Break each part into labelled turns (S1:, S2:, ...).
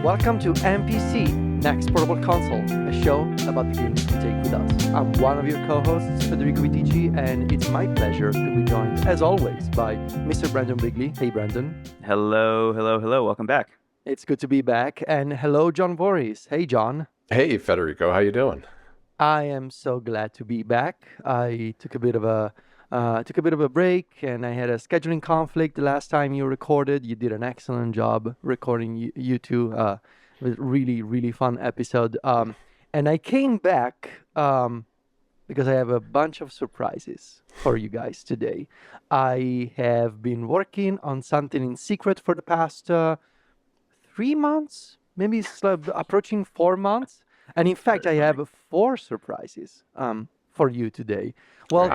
S1: Welcome to NPC, Next Portable Console, a show about the games we take with us. I'm one of your co-hosts, Federico Ticci, and it's my pleasure to be joined, as always, by Mr. Brendon Bigley. Hey, Brendon.
S2: Hello. Welcome back.
S1: It's good to be back. And hello, John Voorhees. Hey, John.
S3: Hey, Federico. How you doing?
S1: I am so glad to be back. I took a bit of a break, and I had a scheduling conflict the last time you recorded. You did an excellent job recording you two. It was really fun episode. And I came back because I have a bunch of surprises for you guys today. I have been working on something in secret for the past 3 months, maybe it's approaching 4 months. And in fact, I have 4 surprises for you today. Well,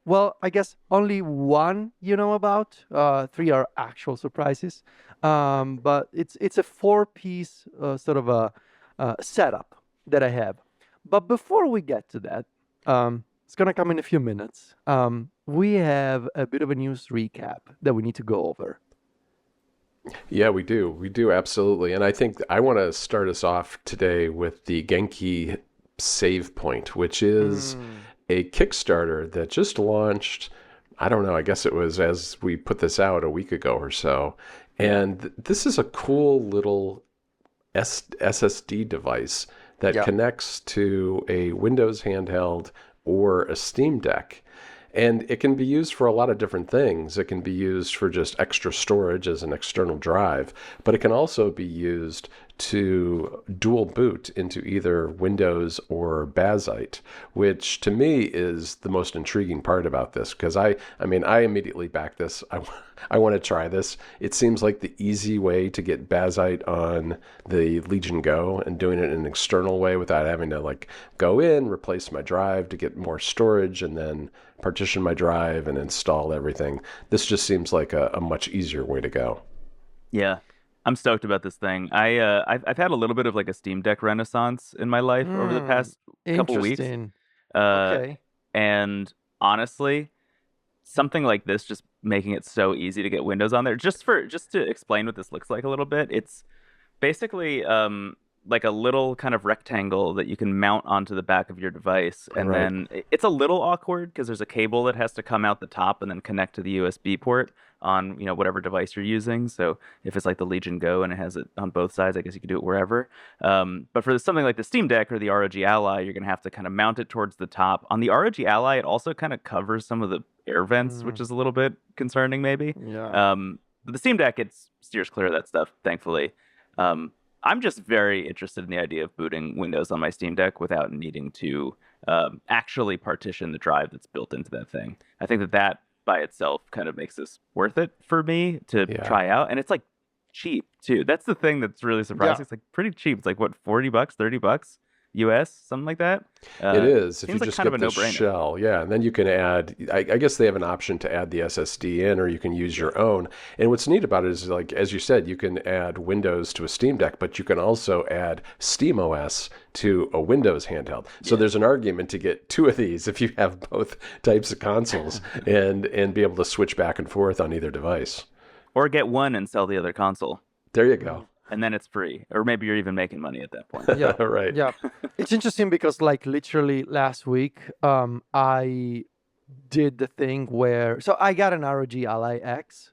S3: Wow.
S1: I guess only one you know about. 3 are actual surprises. But it's a 4-piece sort of a setup that I have. But before we get to that, it's going to come in a few minutes. We have a bit of a news recap that we need to go over.
S3: Yeah, we do. We do, absolutely. And I think I want to start us off today with the Genki SavePoint, which is a Kickstarter that just launched, I don't know, I guess it was as we put this out a week ago or so. And this is a cool little SSD device that connects to a Windows handheld or a Steam Deck. And it can be used for a lot of different things. It can be used for just extra storage as an external drive, but it can also be used to dual boot into either Windows or Bazite, which to me is the most intriguing part about this, because I immediately back this. I want to try this. It seems like the easy way to get Bazite on the Legion Go and doing it in an external way without having to go in, replace my drive to get more storage, and then partition my drive and install everything. This just seems like a much easier way to go.
S2: Yeah, I'm stoked about this thing. I've had a little bit of a Steam Deck renaissance in my life over the past couple weeks.
S1: Interesting.
S2: Uh,
S1: Okay.
S2: and honestly, something like this, just making it so easy to get Windows on there. Just to explain what this looks like a little bit, it's basically like a little kind of rectangle that you can mount onto the back of your device, and
S3: Right.
S2: then it's a little awkward because there's a cable that has to come out the top and then connect to the USB port on whatever device you're using. So if it's like the Legion Go and it has it on both sides, I guess you could do it wherever. But for something like the Steam Deck or the ROG Ally, you're gonna have to kind of mount it towards the top. On the ROG Ally, it also kind of covers some of the air vents, which is a little bit concerning, maybe.
S1: Yeah.
S2: But the Steam Deck, it steers clear of that stuff, thankfully. I'm just very interested in the idea of booting Windows on my Steam Deck without needing to actually partition the drive that's built into that thing. I think that by itself kind of makes this worth it for me to try out. And it's cheap too. That's the thing that's really surprising.
S1: Yeah.
S2: It's pretty cheap. It's what, $40, $30 US, something like that.
S3: It is. If you
S2: seems like
S3: just
S2: kind of
S3: get
S2: a
S3: the
S2: no-brainer.
S3: shell, and then you can add. I guess they have an option to add the SSD in, or you can use your own. And what's neat about it is, as you said, you can add Windows to a Steam Deck, but you can also add SteamOS to a Windows handheld. So there's an argument to get 2 of these if you have both types of consoles, and be able to switch back and forth on either device.
S2: Or get one and sell the other console.
S3: There you go.
S2: And then it's free. Or maybe you're even making money at that point.
S1: Yeah.
S3: Right.
S1: Yeah. It's interesting because literally last week, I did the thing where, so I got an ROG Ally X,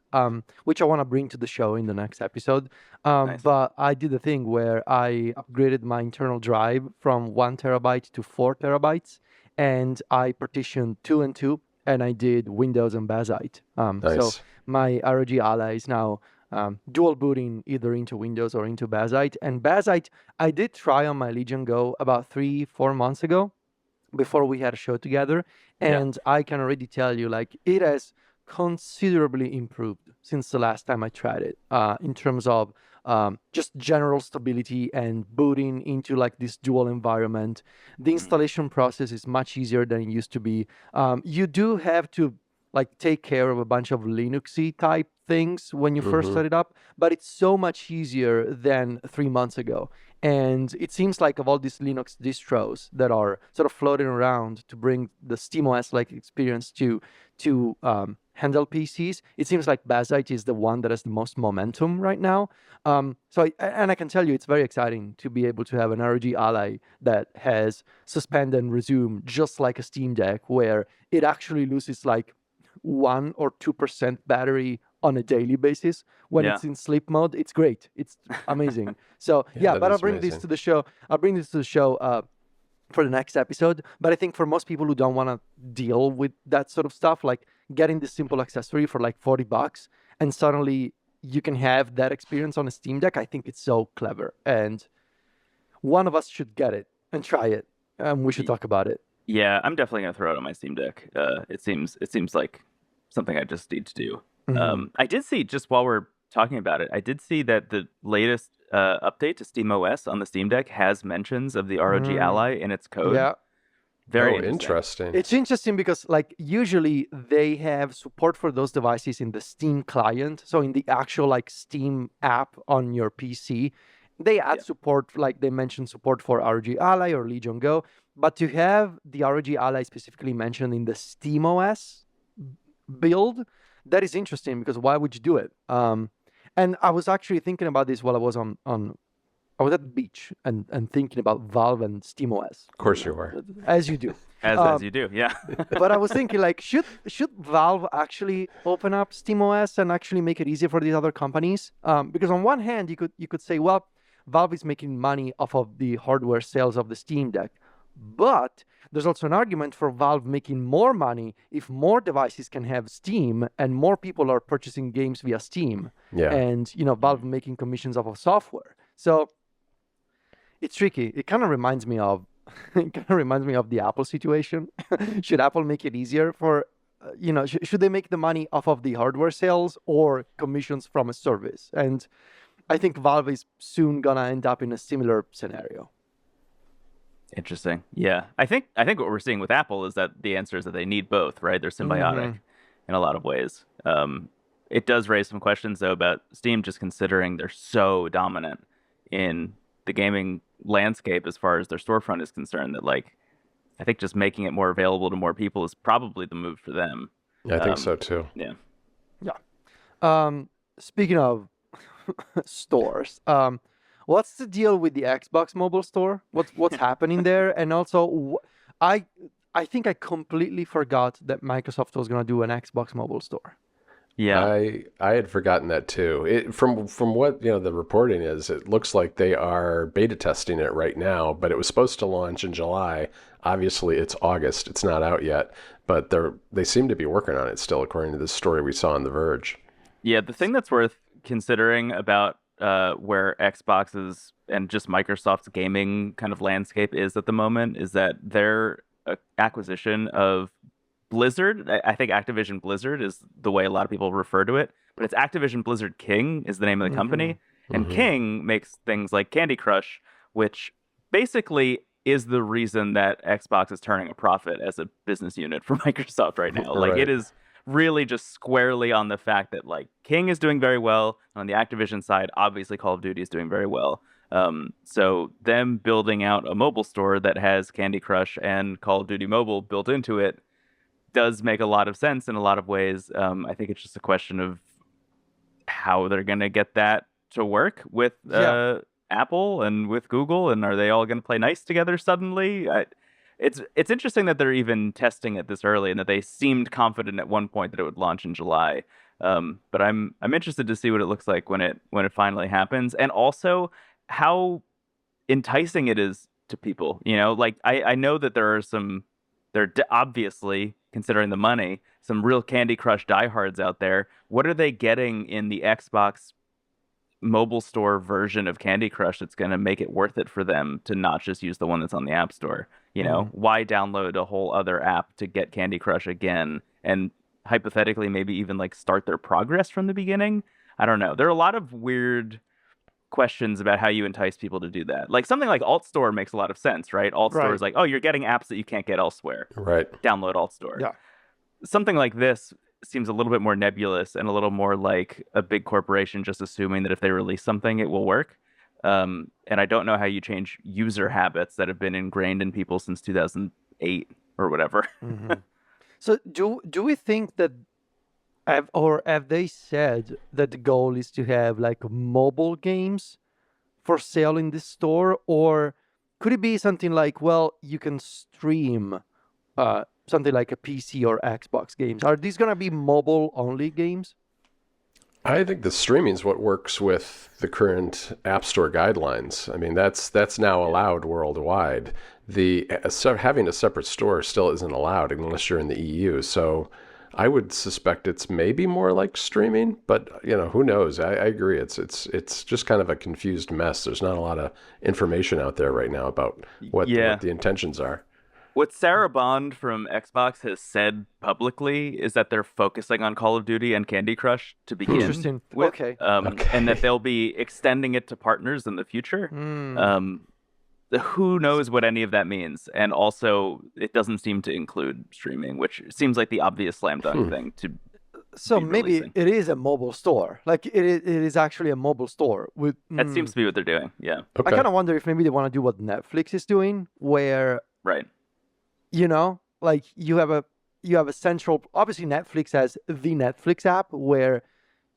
S1: which I want to bring to the show in the next episode.
S2: Nice.
S1: But I did the thing where I upgraded my internal drive from 1 terabyte to 4 terabytes, and I partitioned 2 and 2, and I did Windows and Bazite.
S3: Nice.
S1: So my ROG Ally is now dual booting either into Windows or into Bazite. And Bazite, I did try on my Legion Go about 3-4 months ago before we had a show together. And I can already tell you, it has considerably improved since the last time I tried it in terms of just general stability and booting into this dual environment. The installation process is much easier than it used to be. You do have to take care of a bunch of Linuxy type things when you first set it up, but it's so much easier than 3 months ago. And it seems like of all these Linux distros that are sort of floating around to bring the SteamOS-like experience to handheld PCs, it seems like Bazzite is the one that has the most momentum right now. And I can tell you, it's very exciting to be able to have an ROG Ally that has suspend and resume, just like a Steam Deck, where it actually loses like 1 or 2% battery on a daily basis when
S2: Yeah.
S1: it's in sleep mode. It's great. It's amazing. So
S3: that
S1: but I'll
S3: is
S1: bring this
S3: amazing.
S1: to the show. I'll bring this to the show for the next episode. But I think for most people who don't want to deal with that sort of stuff, like getting this simple accessory for like $40 and suddenly you can have that experience on a Steam Deck, I think it's so clever. And one of us should get it and try it. We should talk about it.
S2: Yeah, I'm definitely gonna throw it on my Steam Deck. It seems like something I just need to do. I did see, just while we're talking about it, I did see that the latest update to SteamOS on the Steam Deck has mentions of the ROG Ally in its code.
S1: Yeah.
S2: Very
S3: interesting.
S1: It's interesting because like usually they have support for those devices in the Steam client. So in the actual like Steam app on your PC, they add support, like they mentioned support for ROG Ally or Legion Go. But to have the ROG Ally specifically mentioned in the SteamOS build, that is interesting because why would you do it? And I was actually thinking about this while I was I was at the beach and thinking about Valve and SteamOS.
S3: Of course you were.
S1: As you do.
S2: As you do, yeah.
S1: But I was thinking, like, should Valve actually open up SteamOS and actually make it easier for these other companies? Because on one hand, you could say, well, Valve is making money off of the hardware sales of the Steam Deck, but there's also an argument for Valve making more money if more devices can have Steam and more people are purchasing games via Steam.
S3: Yeah.
S1: And Valve making commissions off of software. So it's tricky. It kind of reminds me of the Apple situation. Should Apple make it easier for, should they make the money off of the hardware sales or commissions from a service? And I think Valve is soon gonna end up in a similar scenario.
S2: Interesting. Yeah. I think what we're seeing with Apple is that the answer is that they need both, right? They're symbiotic in a lot of ways. It does raise some questions though about Steam, just considering they're so dominant in the gaming landscape as far as their storefront is concerned, that like I think just making it more available to more people is probably the move for them.
S3: I think so too.
S1: Yeah. Speaking of stores, what's the deal with the Xbox mobile store? What's happening there? And also, I think I completely forgot that Microsoft was gonna do an Xbox mobile store.
S2: Yeah,
S3: I had forgotten that too. From what the reporting is, it looks like they are beta testing it right now, but it was supposed to launch in July. Obviously, it's August; it's not out yet, but they seem to be working on it still, according to this story we saw on The Verge.
S2: Yeah, the thing that's worth considering about where Xbox's and just Microsoft's gaming kind of landscape is at the moment is that their acquisition of Blizzard, I think Activision Blizzard is the way a lot of people refer to it, but it's Activision Blizzard King is the name of the company. And King makes things like Candy Crush, which basically is the reason that Xbox is turning a profit as a business unit for Microsoft right now. Like it is really just squarely on the fact that like King is doing very well. On the Activision side, obviously Call of Duty is doing very well. So them building out a mobile store that has Candy Crush and Call of Duty Mobile built into it does make a lot of sense in a lot of ways. I think it's just a question of how they're going to get that to work with Apple and with Google, and are they all going to play nice together suddenly? It's interesting that they're even testing it this early, and that they seemed confident at one point that it would launch in July. But I'm interested to see what it looks like when it finally happens, and also how enticing it is to people. Like I know that there are obviously, considering the money, some real Candy Crush diehards out there. What are they getting in the Xbox mobile store version of Candy Crush that's going to make it worth it for them to not just use the one that's on the App Store? Why download a whole other app to get Candy Crush again and hypothetically maybe even like start their progress from the beginning? I don't know. There are a lot of weird questions about how you entice people to do that. Like something like Alt Store makes a lot of sense, right? Alt Store is like, oh, you're getting apps that you can't get elsewhere.
S3: Right.
S2: Download Alt Store.
S1: Yeah.
S2: Something like this seems a little bit more nebulous and a little more like a big corporation just assuming that if they release something, it will work. And I don't know how you change user habits that have been ingrained in people since 2008 or whatever.
S1: So do we think that Have they said that the goal is to have like mobile games for sale in this store, or could it be something like, well, you can stream something like a PC or Xbox games? Are these gonna be mobile only games?
S3: I think the streaming is what works with the current App Store guidelines. I mean, that's now allowed worldwide. Having a separate store still isn't allowed unless you're in the EU. So I would suspect it's maybe more like streaming, but who knows? I agree. It's just kind of a confused mess. There's not a lot of information out there right now about what the intentions are.
S2: What Sarah Bond from Xbox has said publicly is that they're focusing on Call of Duty and Candy Crush to begin
S1: Interesting.
S2: with,
S1: Okay.
S2: and that they'll be extending it to partners in the future. Who knows what any of that means? And also, it doesn't seem to include streaming, which seems like the obvious slam dunk thing to.
S1: So
S2: be
S1: maybe
S2: releasing.
S1: it is a mobile store. Like it is actually a mobile store with.
S2: That seems to be what they're doing. Yeah.
S3: Okay.
S1: I kind of wonder if maybe they want to do what Netflix is doing, where
S2: Right.
S1: like you have a central. Obviously, Netflix has the Netflix app where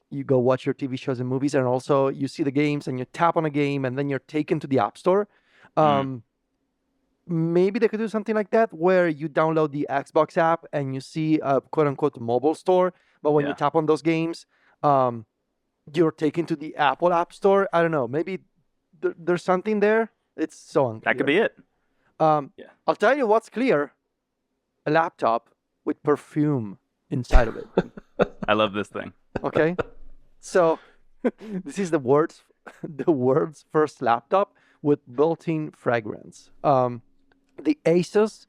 S1: you go watch your TV shows and movies, and also you see the games, and you tap on a game, and then you're taken to the App Store. Maybe they could do something like that, where you download the Xbox app and you see a quote unquote mobile store, but when you tap on those games, you're taken to the Apple App Store. I don't know. Maybe there's something there. It's so unclear.
S2: That could be it.
S1: I'll tell you what's clear: a laptop with perfume inside of it.
S2: I love this thing.
S1: Okay, so this is the world's first laptop with built-in fragrance. The Asus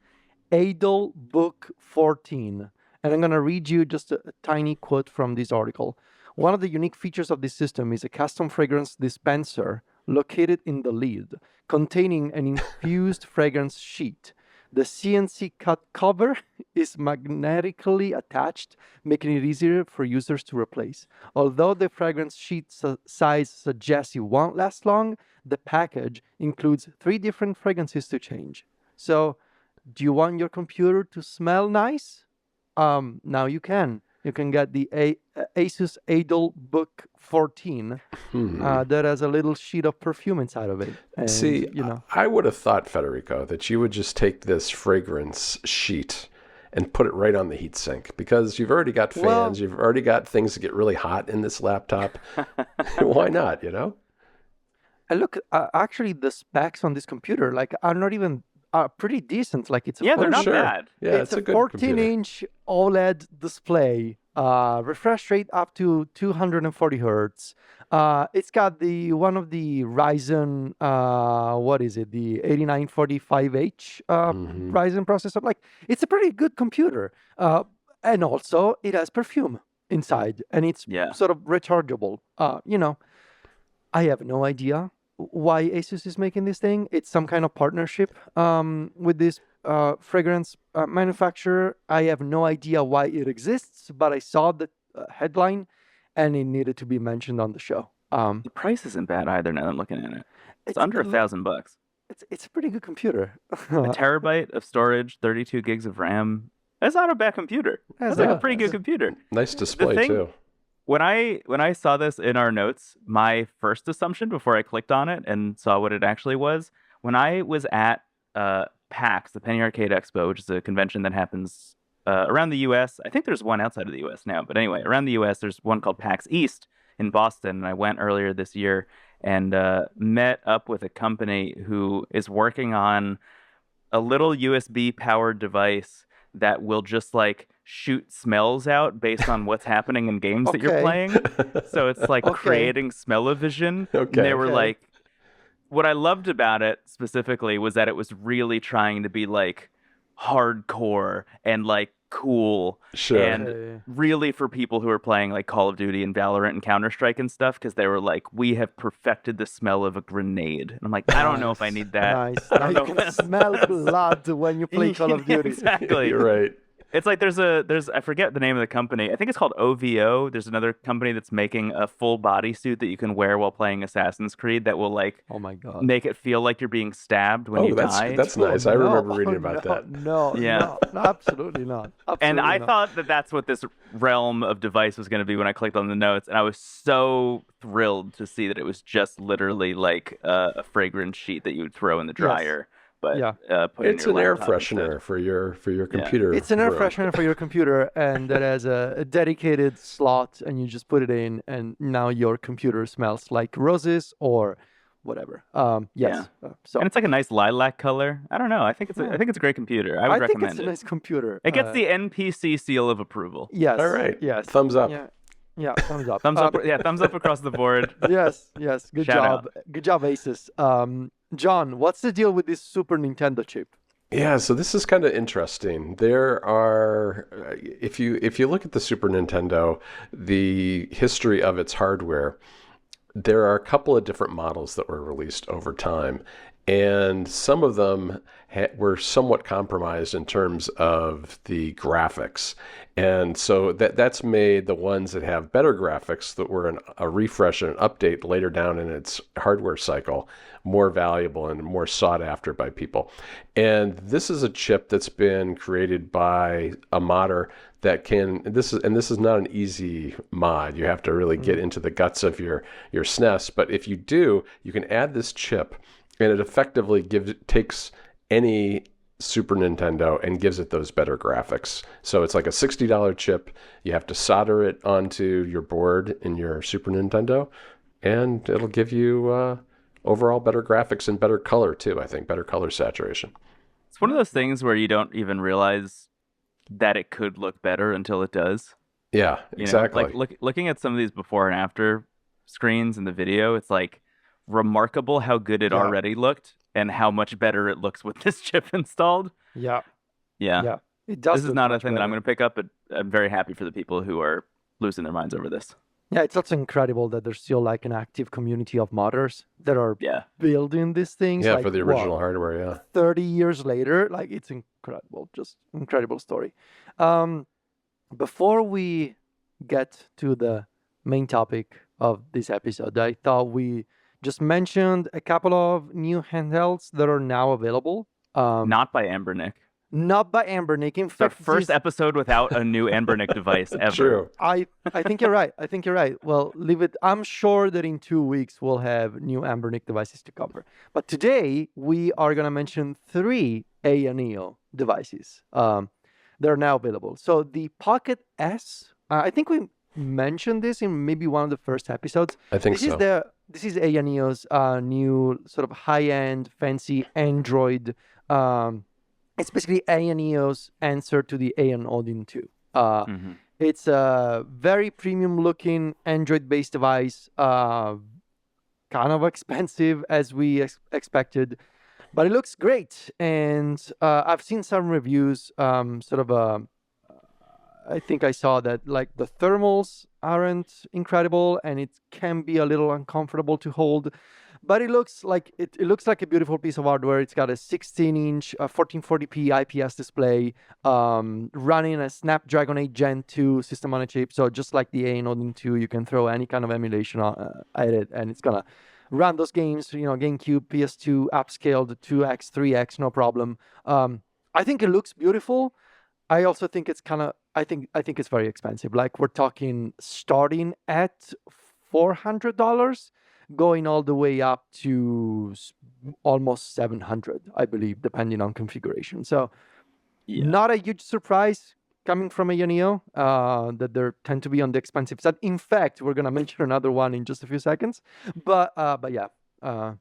S1: ADLebook 14, and I'm gonna read you just a tiny quote from this article. One of the unique features of this system is a custom fragrance dispenser located in the lid, containing an infused fragrance sheet. The CNC cut cover is magnetically attached, making it easier for users to replace. Although the fragrance sheet size suggests it won't last long, the package includes 3 different fragrances to change. So, do you want your computer to smell nice? Now you can. You can get the Asus ADLebook 14 that has a little sheet of perfume inside of it. And,
S3: See, I would have thought, Federico, that you would just take this fragrance sheet and put it right on the heatsink, because you've already got fans, you've already got things that get really hot in this laptop. Why not,
S1: And look, actually, the specs on this computer, like, are not even pretty decent. Like, it's a
S2: they're not bad.
S3: Yeah,
S1: it's a
S3: good
S1: 14-inch OLED display, refresh rate up to 240 hertz. It's got one of the Ryzen, what is it, the 8945H Ryzen processor. Like, it's a pretty good computer. And also, it has perfume inside, and it's sort of rechargeable. I have no idea why Asus is making this thing. It's some kind of partnership with this fragrance manufacturer. I have no idea why it exists, but I saw the headline and it needed to be mentioned on the show.
S2: The price isn't bad either now that I'm looking at it. It's under $1,000.
S1: It's a pretty good computer.
S2: A terabyte of storage, 32 gigs of RAM. That's not a bad computer. That's like a pretty good computer.
S3: Nice display too.
S2: When I saw this in our notes, my first assumption before I clicked on it and saw what it actually was, when I was at PAX, the Penny Arcade Expo, which is a convention that happens around the U.S. I think there's one outside of the U.S. now, but anyway, around the U.S. there's one called PAX East in Boston, and I went earlier this year and met up with a company who is working on a little USB-powered device that will just like shoot smells out based on what's happening in games that you're playing. So it's like creating smell-o-vision. And they were like, what I loved about it specifically was that it was really trying to be like hardcore and like cool.
S3: Sure.
S2: And really for people who are playing like Call of Duty and Valorant and Counter-Strike and stuff, because they were like, we have perfected the smell of a grenade. And I'm like, I don't know if I need that.
S1: Nice. Now you can smell blood when you play Call of Duty.
S2: Exactly.
S3: You're right.
S2: It's like there's I forget the name of the company. I think it's called OVO. There's another company that's making a full body suit that you can wear while playing Assassin's Creed that will like
S1: Oh my God.
S2: make it feel like you're being stabbed when you die.
S3: That's
S1: Oh,
S3: nice. I
S1: no.
S3: remember reading
S1: Oh,
S3: about
S1: no,
S3: that.
S1: No,
S2: Yeah.
S1: no, absolutely not.
S2: And
S1: Absolutely
S2: I
S1: not.
S2: thought that that's what this realm of device was going to be when I clicked on the notes, and I was so thrilled to see that it was just literally like a fragrance sheet that you would throw in the dryer, but
S1: Yeah.
S2: put in
S3: It's
S2: your
S3: an air
S2: laptop
S3: freshener
S2: instead.
S3: for your computer.
S1: It's an air
S3: room.
S1: freshener for your computer, and that has a dedicated slot, and you just put it in, and now your computer smells like roses or whatever. Yes. So
S2: And it's like a nice lilac color. I don't know. I think it's
S1: Yeah.
S2: I think it's a great computer. I would
S1: I think
S2: recommend
S1: it's a
S2: it.
S1: nice computer.
S2: It gets the NPC seal of approval.
S1: Yes.
S3: All right.
S1: Yes.
S3: Thumbs up.
S1: Yeah. Yeah. Thumbs up.
S2: Thumbs up. Yeah, thumbs up across the board.
S1: Yes. Yes. Good
S2: Shout
S1: job. Good job, Asus. John, what's the deal with this Super Nintendo chip?
S3: Yeah, so this is kind of interesting. There are, if you look at the Super Nintendo, the history of its hardware, there are a couple of different models that were released over time, and some of them were somewhat compromised in terms of the graphics. And so that's made the ones that have better graphics that were a refresh and an update later down in its hardware cycle more valuable and more sought after by people. And this is a chip that's been created by a modder that can, this is not an easy mod. You have to really get into the guts of your SNES. But if you do, you can add this chip, and it effectively takes any Super Nintendo and gives it those better graphics. So it's like a $60 chip. You have to solder it onto your board in your Super Nintendo, and it'll give you overall better graphics and better color too. I think better color saturation.
S2: It's one of those things where you don't even realize that it could look better until it does.
S3: Yeah,
S2: You
S3: exactly.
S2: know, like looking at some of these before and after screens in the video, it's like remarkable how good it
S1: Yeah.
S2: already looked and how much better it looks with this chip installed.
S1: Yeah.
S2: Yeah.
S1: Yeah. It does.
S2: This is
S1: look
S2: not a
S1: much
S2: thing that I'm
S1: better.
S2: going to pick up, but I'm very happy for the people who are losing their minds over this.
S1: Yeah, it's also incredible that there's still like an active community of modders that are
S2: Yeah.
S1: building these things.
S3: Yeah,
S1: like,
S3: for the original hardware, yeah.
S1: 30 years later, like it's incredible, just incredible story. Before we get to the main topic of this episode, I thought we just mentioned a couple of new handhelds that are now available.
S2: Not by Ambernick.
S1: Not by Ambernick. In
S2: It's our
S1: fact,
S2: first
S1: this-
S2: episode without a new Ambernick device ever.
S3: True.
S1: I think you're right. I think you're right. Well, leave it. I'm sure that in 2 weeks we'll have new Ambernick devices to cover. But today we are gonna mention 3 AYANEO devices that are now available. So the Pocket S, I think we mentioned this in maybe one of the first episodes.
S3: I think so.
S1: This is AYANEO's new sort of high-end, fancy Android. It's basically AYANEO's answer to the AYAN Odin 2.
S2: Mhm.
S1: It's a very premium-looking Android-based device, kind of expensive as we expected, but it looks great. And I've seen some reviews, I think I saw that like the thermals aren't incredible, and it can be a little uncomfortable to hold. But it looks like it looks like a beautiful piece of hardware. It's got a 16-inch 1440p IPS display, running a Snapdragon 8 Gen 2 system on a chip. So just like the AYAN Odin 2, you can throw any kind of emulation at it, and it's gonna run those games. You know, GameCube, PS2, upscaled 2x, 3x, no problem. I think it looks beautiful. I also think it's kind of. I think it's very expensive. Like we're talking starting at $400. Going all the way up to almost 700, I believe, depending on configuration. So
S2: Yeah.
S1: not a huge surprise coming from AYANEO that they tend to be on the expensive side. In fact, we're going to mention another one in just a few seconds. But yeah, I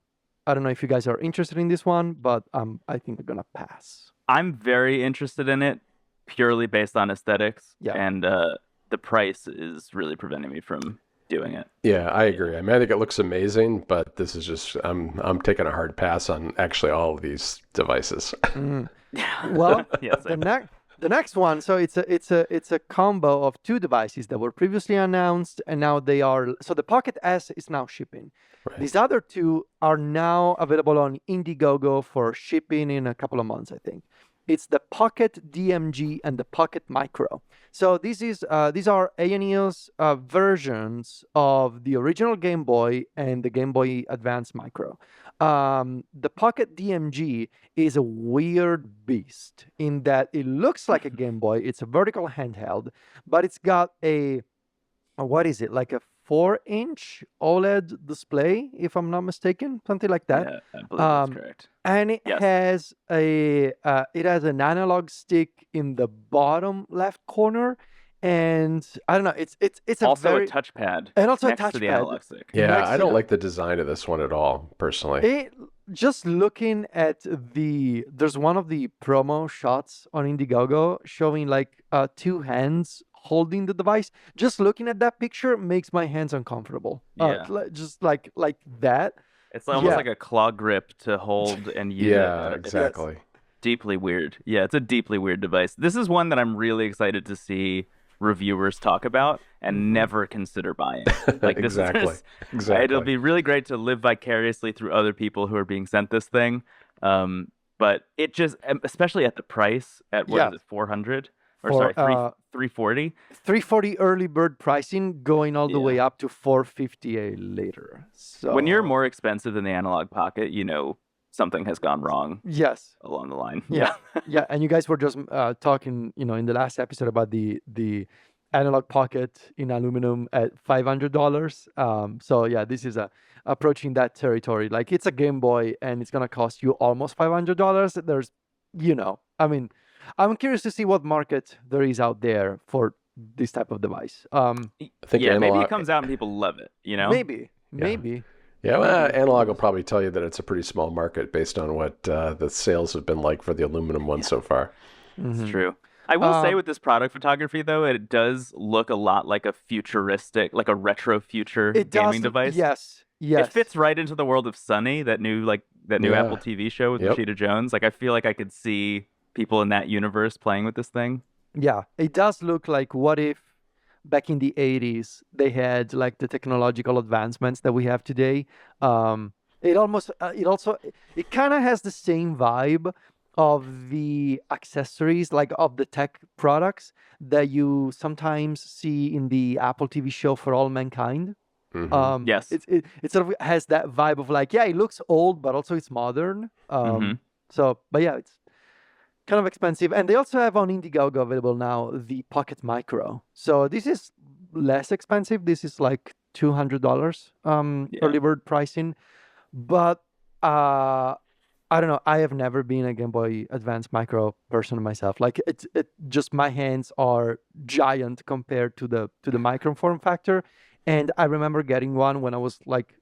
S1: don't know if you guys are interested in this one, but I think I'm going to pass.
S2: I'm very interested in it purely based on aesthetics.
S1: Yeah.
S2: And the price is really preventing me from doing it.
S3: Yeah, I agree. I mean, I think it looks amazing, but this is just I'm taking a hard pass on actually all of these devices.
S1: Well,
S2: Yeah,
S1: the next one. So it's a combo of 2 devices that were previously announced, and now they are. So the Pocket S is now shipping.
S3: Right.
S1: These other 2 are now available on Indiegogo for shipping in a couple of months, I think. It's the Pocket DMG and the Pocket Micro. So these are AYANEO's versions of the original Game Boy and the Game Boy Advance Micro. The Pocket DMG is a weird beast in that it looks like a Game Boy. It's a vertical handheld, but it's got what is it, like a 4-inch OLED display, if I'm not mistaken, something like that.
S2: Yeah, I believe that's correct.
S1: And it
S2: Yes.
S1: has an analog stick in the bottom left corner, and I don't know. It's a
S2: Also
S1: very
S2: a touchpad
S1: and also
S2: next
S1: a
S2: to the
S1: touchpad.
S2: analog stick.
S3: Yeah,
S1: Next
S3: I
S1: to
S3: don't
S1: the-
S3: like the design of this one at all, personally.
S1: Just looking at there's one of the promo shots on Indiegogo showing like two hands holding the device. Just looking at that picture makes my hands uncomfortable.
S2: Yeah.
S1: Just like that.
S2: It's almost
S1: Yeah.
S2: like a claw grip to hold and use
S3: Yeah,
S2: it. It's
S3: exactly.
S2: deeply weird. Yeah, it's a deeply weird device. This is one that I'm really excited to see reviewers talk about and never consider buying. Like this
S3: Exactly.
S2: is
S3: Exactly.
S2: it'll be really great to live vicariously through other people who are being sent this thing. But it just, especially at the price at what is
S1: Yeah.
S2: it, 400 or
S1: For,
S2: sorry, 340.
S1: 340 early bird pricing going all the way
S2: Yeah.
S1: up to 450 later. So
S2: When you're more expensive than the Analog Pocket, you know something has gone wrong
S1: yes,
S2: along the line.
S1: yeah, yeah, and you guys were just talking, in the last episode about the analog pocket in aluminum at $500. So yeah, this is approaching that territory. Like it's a Game Boy, and it's gonna cost you almost $500. There's, I mean, I'm curious to see what market there is out there for this type of device.
S3: I think
S2: Yeah, maybe
S3: analog,
S2: it comes out and people love it, you know?
S1: Maybe.
S3: Yeah, well, analog will probably tell you that it's a pretty small market based on what the sales have been like for the aluminum one so far.
S2: It's true. I will say with this product photography, though, it does look a lot like a futuristic, like a retro future gaming device.
S1: Yes.
S2: It fits right into the world of Sunny, that new
S3: Yeah.
S2: Apple TV show with
S3: Yep.
S2: Rashida Jones. Like, I feel like I could see people in that universe playing with this thing.
S1: Yeah, it does look like what if back in the 80s they had like the technological advancements that we have today. It kind of has the same vibe of the accessories, like of the tech products that you sometimes see in the Apple TV show For All Mankind.
S3: Mhm.
S2: Yes.
S1: It sort of has that vibe of like, yeah, it looks old, but also it's modern. So, but yeah, it's kind of expensive. And they also have on Indiegogo available now the Pocket Micro. So this is less expensive. This is like $200 early bird pricing. But I don't know. I have never been a Game Boy Advance Micro person myself. Like it just my hands are giant compared to the micro form factor. And I remember getting one when I was like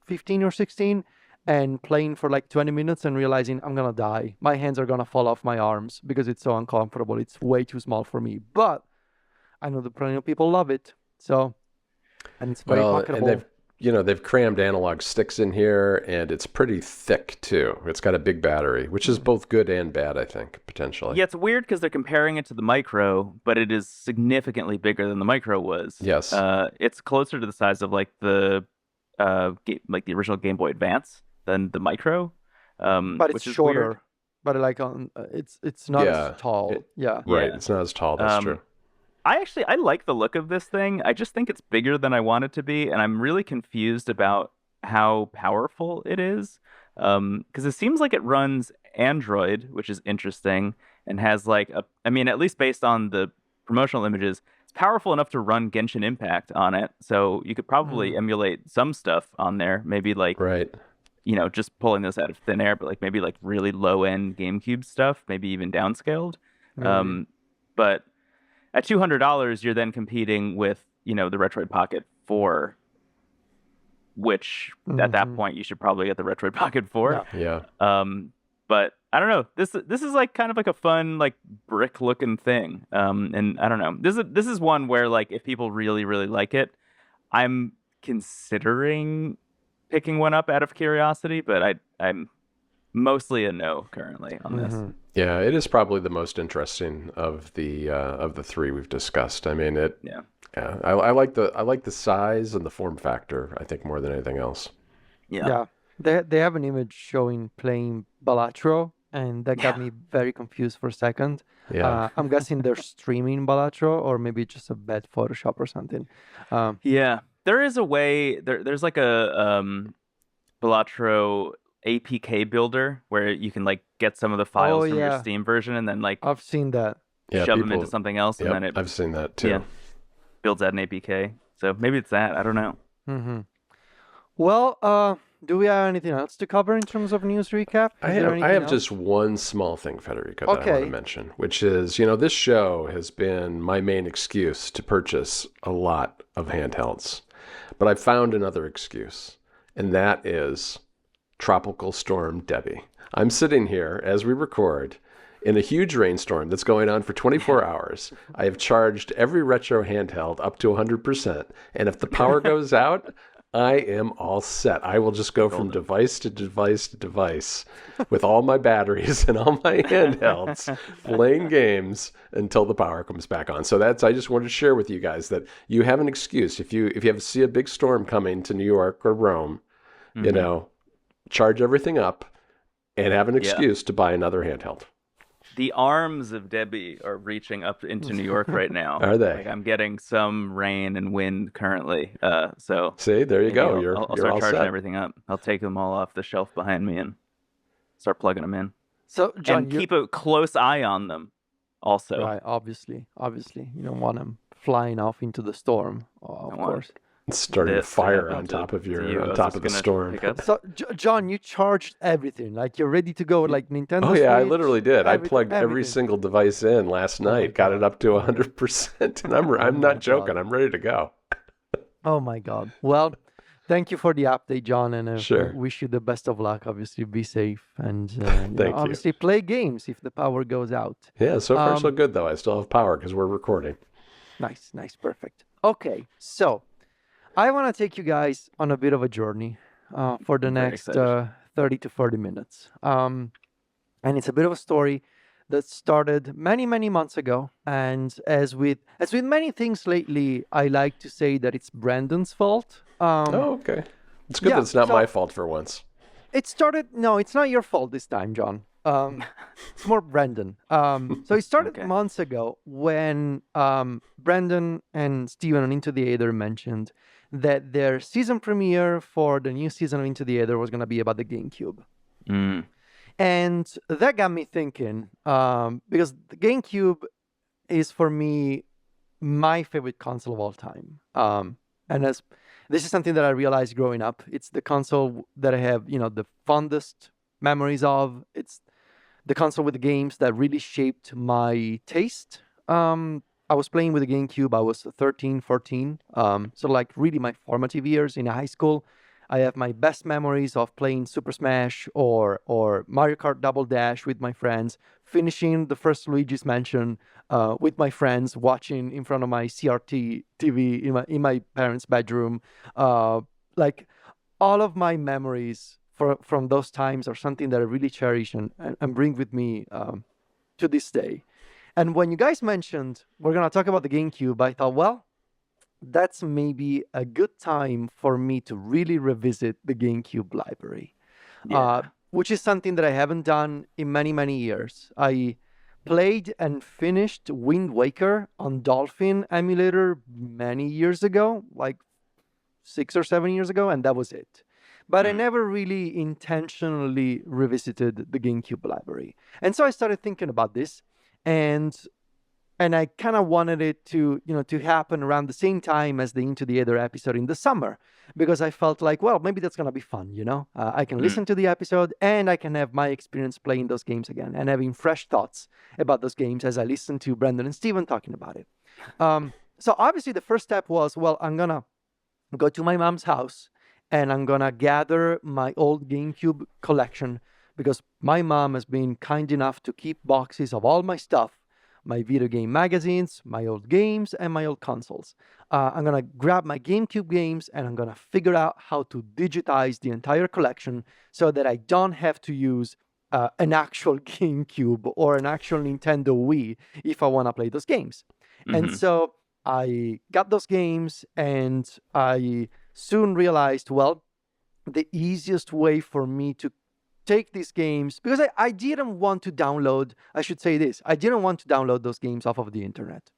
S1: 15 or 16 and playing for like 20 minutes and realizing I'm gonna die. My hands are gonna fall off my arms because it's so uncomfortable. It's way too small for me. But I know that plenty of people love it. So, and it's very
S3: Well,
S1: pocketable.
S3: and they've crammed analog sticks in here, and it's pretty thick too. It's got a big battery, which is both good and bad, I think, potentially.
S2: Yeah, it's weird because they're comparing it to the Micro, but it is significantly bigger than the Micro was.
S3: Yes.
S2: It's closer to the size of like the original Game Boy Advance than the Micro.
S1: but it's
S2: which is
S1: shorter.
S2: weird.
S1: But like it's not
S3: Yeah,
S1: as tall.
S3: it-
S1: Yeah.
S3: Right.
S2: Yeah.
S3: It's not as tall. That's true.
S2: I like the look of this thing. I just think it's bigger than I want it to be, and I'm really confused about how powerful it is. Because it seems like it runs Android, which is interesting, and has like at least based on the promotional images, it's powerful enough to run Genshin Impact on it. So you could probably emulate some stuff on there. Maybe like
S3: Right.
S2: just pulling this out of thin air, but like maybe like really low end GameCube stuff, maybe even downscaled. But at $200, you're then competing with, the Retroid Pocket 4, which at that point you should probably get the Retroid Pocket 4.
S1: Yeah.
S3: Yeah.
S2: But I don't know. This is like kind of like a fun like brick looking thing. And I don't know. This is one where like if people really really like it, I'm considering picking one up out of curiosity, but I'm mostly a no currently on this.
S3: Yeah, it is probably the most interesting of the three we've discussed. I mean,
S2: Yeah.
S3: I like the size and the form factor, I think, more than anything else.
S2: Yeah.
S1: They have an image showing playing Balatro and that got me very confused for a second.
S3: Yeah.
S1: I'm guessing they're streaming Balatro, or maybe just a bad Photoshop or something.
S2: Yeah, there is a way. There's like a Balatro APK builder where you can like get some of the
S1: Oh
S2: files from your
S1: yeah,
S2: Steam version and then like
S1: I've seen that.
S3: Yeah,
S2: shove them into
S3: people.
S2: something else, and
S3: Yep,
S2: then it
S3: I've seen that too.
S2: yeah builds out an APK. So maybe it's that. I don't know.
S1: Hmm. Well, do we have anything else to cover in terms of news recap?
S3: I
S1: Is there
S3: have
S1: anything else?
S3: just one small thing, Federico, that I want
S1: Okay.
S3: to mention, which is, you know, this show has been my main excuse to purchase a lot of handhelds. But I found another excuse, and that is Tropical Storm Debbie. I'm sitting here as we record in a huge rainstorm that's going on for 24 hours. I have charged every retro handheld up to 100%, and if the power goes out, I am all set. I will just go from device to device to device with all my batteries and all my handhelds playing games until the power comes back on. So I just wanted to share with you guys that you have an excuse. If you see a big storm coming to New York or Rome, you know, charge everything up and have an excuse to buy another handheld.
S2: The arms of Debbie are reaching up into New York right now.
S3: Are they?
S2: Like I'm getting some rain and wind currently. So
S3: See, there you
S2: maybe
S3: go.
S2: I'll
S3: You're
S2: start
S3: all
S2: charging
S3: set.
S2: everything up. I'll take them all off the shelf behind me and start plugging them in.
S1: So, John,
S2: And keep a close eye on them. Also,
S1: right, obviously, you don't want them flying off into the storm, of
S2: I want
S1: course.
S3: It's starting
S2: this
S3: to
S2: to
S3: fire
S2: happen
S3: on
S2: to
S3: top of
S2: you. I
S3: on
S2: was
S3: top
S2: just
S3: of the
S2: gonna
S3: storm.
S2: pick up.
S1: So, John, you charged everything, like you're ready to go, like Nintendo
S3: Oh yeah, I
S1: Switch,
S3: literally did. I
S1: everything-
S3: plugged every
S1: everything.
S3: single device in last
S1: Oh my
S3: night, got it
S1: God.
S3: up to 100%, and I'm
S1: my
S3: not joking.
S1: God.
S3: I'm ready to go.
S1: Oh my God. Well, thank you for the update, John, and
S3: Sure.
S1: wish you the best of luck. Obviously, be safe, and
S3: Thank you.
S1: obviously play games if the power goes out.
S3: Yeah, so far so good though. I still have power because we're recording.
S1: Nice, perfect. Okay, so I want to take you guys on a bit of a journey for the
S2: I'm very
S1: next
S2: excited.
S1: 30 to 40 minutes. And it's a bit of a story that started many, many months ago. And as with many things lately, I like to say that it's Brandon's fault.
S3: Oh, okay. It's good
S1: yeah,
S3: that it's not
S1: so-
S3: my fault for once.
S1: It started. No, it's not your fault this time, John. It's more Brendon. So it started
S2: Okay.
S1: months ago when Brendon and Steven on Into the Aether mentioned that their season premiere for the new season of Into the Aether was going to be about the GameCube.
S2: Mm.
S1: And that got me thinking, because the GameCube is for me my favorite console of all time. And as this is something that I realized growing up, it's the console that I have, the fondest memories of. It's the console with the games that really shaped my taste. I was playing with the GameCube. I was 13, 14. So like really my formative years in high school. I have my best memories of playing Super Smash or Mario Kart Double Dash with my friends, finishing the first Luigi's Mansion with my friends, watching in front of my CRT TV in my parents' bedroom. Like all of my memories from those times are something that I really cherish and bring with me to this day. And when you guys mentioned we're going to talk about the GameCube, I thought, well, that's maybe a good time for me to really revisit the GameCube library, which is something that I haven't done in many, many years. I played and finished Wind Waker on Dolphin emulator many years ago, like 6 or 7 years ago, and that was it. But I never really intentionally revisited the GameCube library. And so I started thinking about this, and I kind of wanted it to happen around the same time as the Into the Aether episode in the summer, because I felt like, well, maybe that's going to be fun, I can listen to the episode and I can have my experience playing those games again and having fresh thoughts about those games as I listen to Brendon and Steven talking about it. So obviously the first step was, well, I'm going to go to my mom's house and I'm going to gather my old GameCube collection, because my mom has been kind enough to keep boxes of all my stuff, my video game magazines, my old games, and my old consoles. I'm going to grab my GameCube games and I'm going to figure out how to digitize the entire collection so that I don't have to use an actual GameCube or an actual Nintendo Wii if I want to play those games. And so I got those games and I soon realized, well, the easiest way for me to take these games because I didn't want to download. I should say this: I didn't want to download those games off of the internet.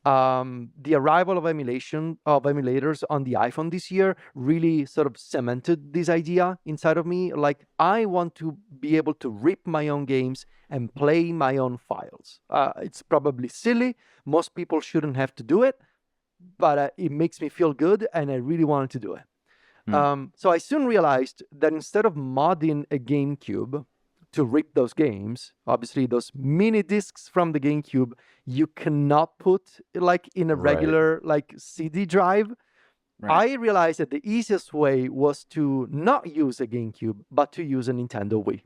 S1: The arrival of emulators on the iPhone this year really sort of cemented this idea inside of me. Like, I want to be able to rip my own games and play my own files. It's probably silly. Most people shouldn't have to do it, but it makes me feel good, and I really wanted to do it. So I soon realized that instead of modding a GameCube to rip those games, obviously those mini discs from the GameCube, you cannot put like in a regular like CD drive. I realized that the easiest way was to not use a GameCube, but to use a Nintendo Wii.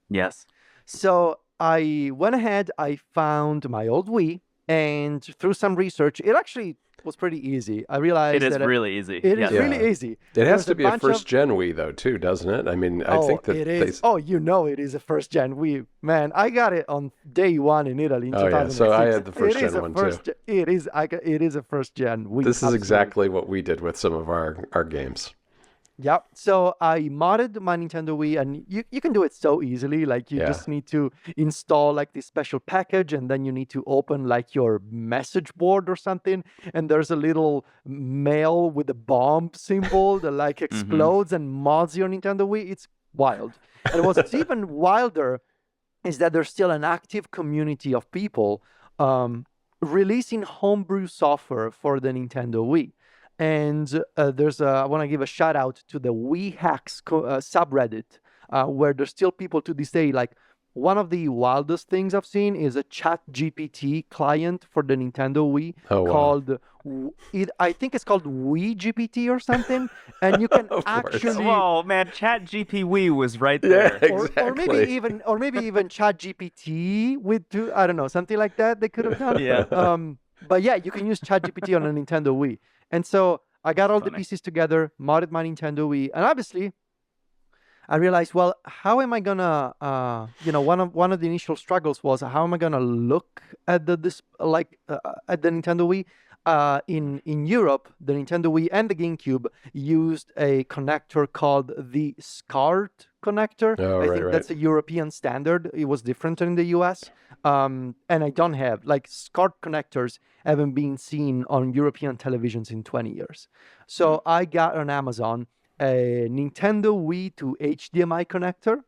S2: Yes.
S1: So I went ahead, I found my old Wii, and through some research, it actually was pretty easy. I realized
S2: it is
S1: that
S2: really easy.
S1: It is really easy.
S3: It has to be a
S1: bunch
S3: first gen Wii though, too, doesn't it? I mean, I think that
S1: it is. Oh, you know, it is a first gen Wii. Man, I got it on day one in Italy in 2006.
S3: So I had the first gen one too.
S1: It is a first gen Wii.
S3: This is exactly what we did with some of our games.
S1: Yep. So I modded my Nintendo Wii, and you can do it so easily. Like, you just need to install like this special package, and then you need to open like your message board or something. And there's a little mail with a bomb symbol that like explodes and mods your Nintendo Wii. It's wild. And what's even wilder is that there's still an active community of people releasing homebrew software for the Nintendo Wii. And I want to give a shout out to the Wii Hacks subreddit, where there's still people to this day. Like, one of the wildest things I've seen is a Chat GPT client for the Nintendo Wii called, I think it's called Wii GPT or something. And you can actually...
S2: Oh, man, Chat GPT was right there.
S3: Yeah, exactly.
S1: Or maybe even Chat GPT with, I don't know, something like that they could have done.
S2: Yeah.
S1: But yeah, you can use Chat GPT on a Nintendo Wii. And so I got all the pieces together, modded my Nintendo Wii, and obviously I realized, well, how am I gonna, one of the initial struggles was, how am I gonna look at at the Nintendo Wii? In Europe, the Nintendo Wii and the GameCube used a connector called the SCART connector. I think that's a European standard. It was different in the US. And I don't have, like, SCART connectors haven't been seen on European televisions in 20 years. So I got on Amazon a Nintendo Wii to HDMI connector.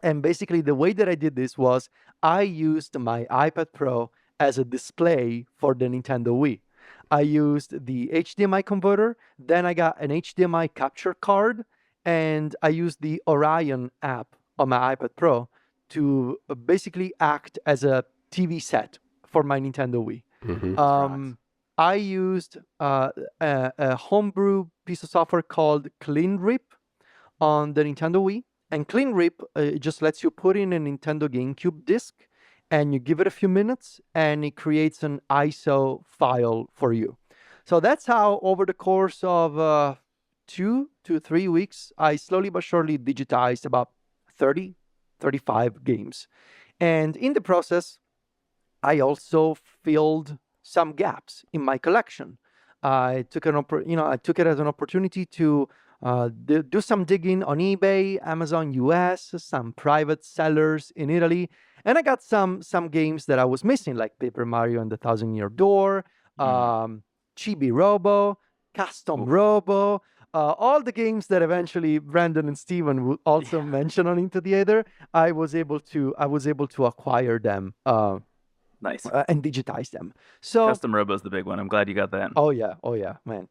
S1: And basically the way that I did this was I used my iPad Pro as a display for the Nintendo Wii. I used the HDMI converter, then I got an HDMI capture card, and I used the Orion app on my iPad Pro to basically act as a TV set for my Nintendo Wii. I used a homebrew piece of software called CleanRip on the Nintendo Wii. And CleanRip just lets you put in a Nintendo GameCube disc, and you give it a few minutes, and it creates an ISO file for you. So that's how, over the course of 2 to 3 weeks, I slowly but surely digitized about 30, 35 games. And in the process, I also filled some gaps in my collection. I took it as an opportunity to do some digging on eBay, Amazon US, some private sellers in Italy, and I got some games that I was missing, like Paper Mario and the Thousand Year Door, Chibi Robo, Custom Robo, all the games that eventually Brandon and Steven would also mention on Into the Aether. I was able to acquire them.
S2: Nice.
S1: And digitize them. So
S2: Custom Robo's the big one. I'm glad you got that.
S1: Oh yeah, man.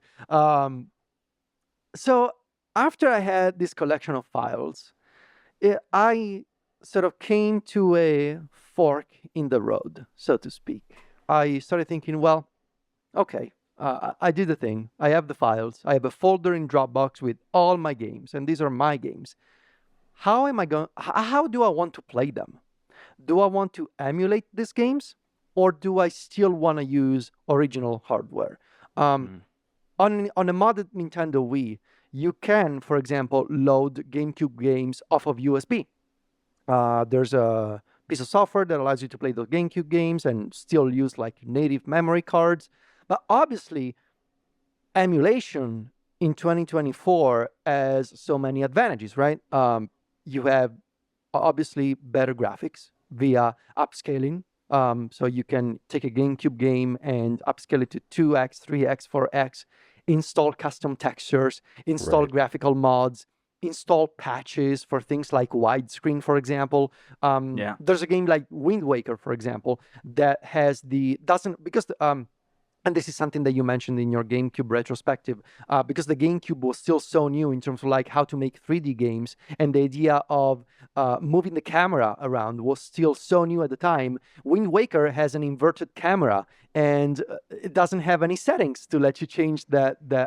S1: So after I had this collection of files, I sort of came to a fork in the road, so to speak. I started thinking, well, okay, I did the thing. I have the files. I have a folder in Dropbox with all my games, and these are my games. How do I want to play them? Do I want to emulate these games, or do I still want to use original hardware? On a modded Nintendo Wii, you can, for example, load GameCube games off of USB. There's a piece of software that allows you to play those GameCube games and still use like native memory cards. But obviously, emulation in 2024 has so many advantages, right? You have obviously better graphics via upscaling. So you can take a GameCube game and upscale it to 2x, 3x, 4x, install custom textures, install
S3: Right.
S1: graphical mods, install patches for things like widescreen, for example.
S2: Yeah.
S1: There's a game like Wind Waker, for example, that has and this is something that you mentioned in your GameCube retrospective, because the GameCube was still so new in terms of like how to make 3D games, and the idea of moving the camera around was still so new at the time. Wind Waker has an inverted camera, and it doesn't have any settings to let you change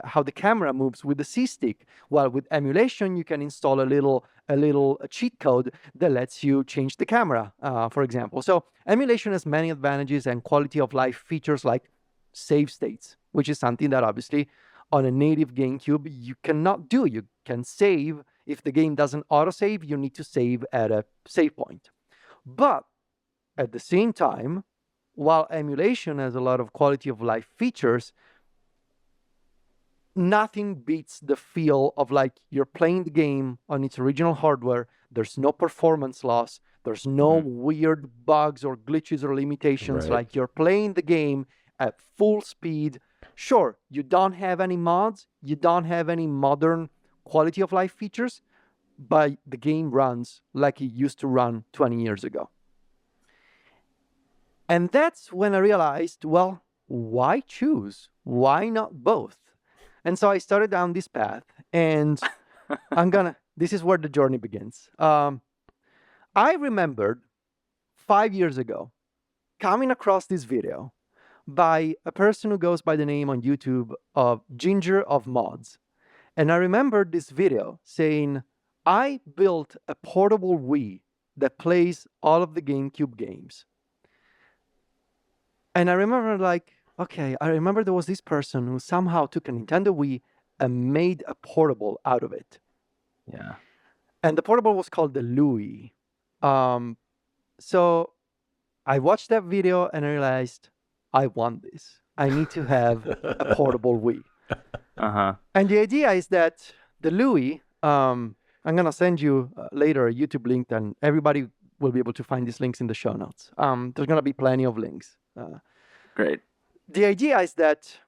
S1: how the camera moves with the C stick. While with emulation, you can install a little cheat code that lets you change the camera, for example. So emulation has many advantages and quality of life features like save states, which is something that obviously on a native GameCube you cannot do. You can save. If the game doesn't autosave, you need to save at a save point. But at the same time, while emulation has a lot of quality of life features, nothing beats the feel of like you're playing the game on its original hardware. There's no performance loss. There's no weird bugs or glitches or limitations.
S3: Right.
S1: Like you're playing the game at full speed. Sure, you don't have any mods, you don't have any modern quality of life features, but the game runs like it used to run 20 years ago. And that's when I realized, well, why choose? Why not both? And so I started down this path, and this is where the journey begins. I remembered 5 years ago coming across this video by a person who goes by the name on YouTube of Ginger of Mods. And I remembered this video saying, I built a portable Wii that plays all of the GameCube games. And I remember I remember there was this person who somehow took a Nintendo Wii and made a portable out of it.
S2: Yeah.
S1: And the portable was called the Louie. So I watched that video and I realized, I want this. I need to have a portable Wii.
S2: Uh-huh.
S1: And the idea is that the Louie, I'm going to send you later a YouTube link, and everybody will be able to find these links in the show notes. There's going to be plenty of links.
S2: Great.
S1: The idea is that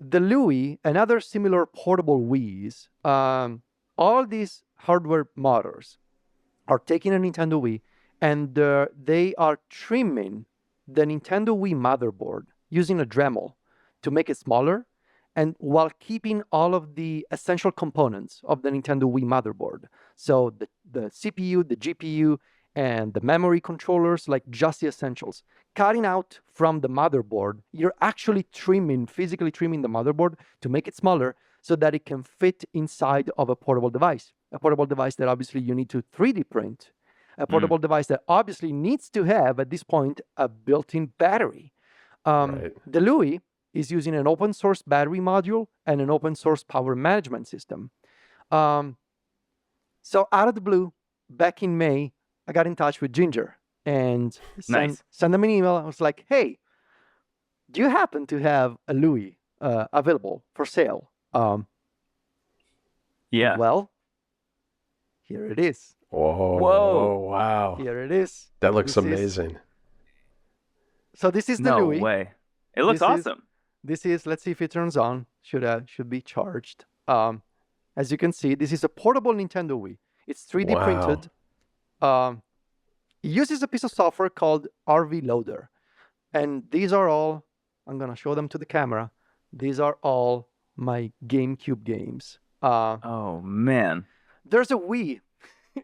S1: the Louie and other similar portable Wiis, all these hardware modders are taking a Nintendo Wii and they are trimming the Nintendo Wii motherboard using a Dremel to make it smaller, and while keeping all of the essential components of the Nintendo Wii motherboard. So the CPU, the GPU, and the memory controllers, like just the essentials. Cutting out from the motherboard, you're actually physically trimming the motherboard to make it smaller so that it can fit inside of a portable device. A portable device that obviously you need to 3D print. A portable device that obviously needs to have, at this point, a built-in battery.
S3: Right.
S1: The Louie is using an open source battery module and an open source power management system. So out of the blue, back in May, I got in touch with Ginger and sent them an email. I was like, hey, do you happen to have a Louie available for sale?
S2: Yeah.
S1: Well, here it is.
S3: Whoa. Wow.
S1: Here it is.
S3: That looks
S1: This
S3: amazing.
S1: So this is the
S2: No
S1: Louie.
S2: way. It looks awesome.
S1: This is, let's see if it turns on. Should be charged. As you can see, this is a portable Nintendo Wii. It's 3D
S3: Wow.
S1: printed. It uses a piece of software called RV Loader. And these are all, I'm going to show them to the camera. These are all my GameCube games.
S2: Oh, man.
S1: There's a Wii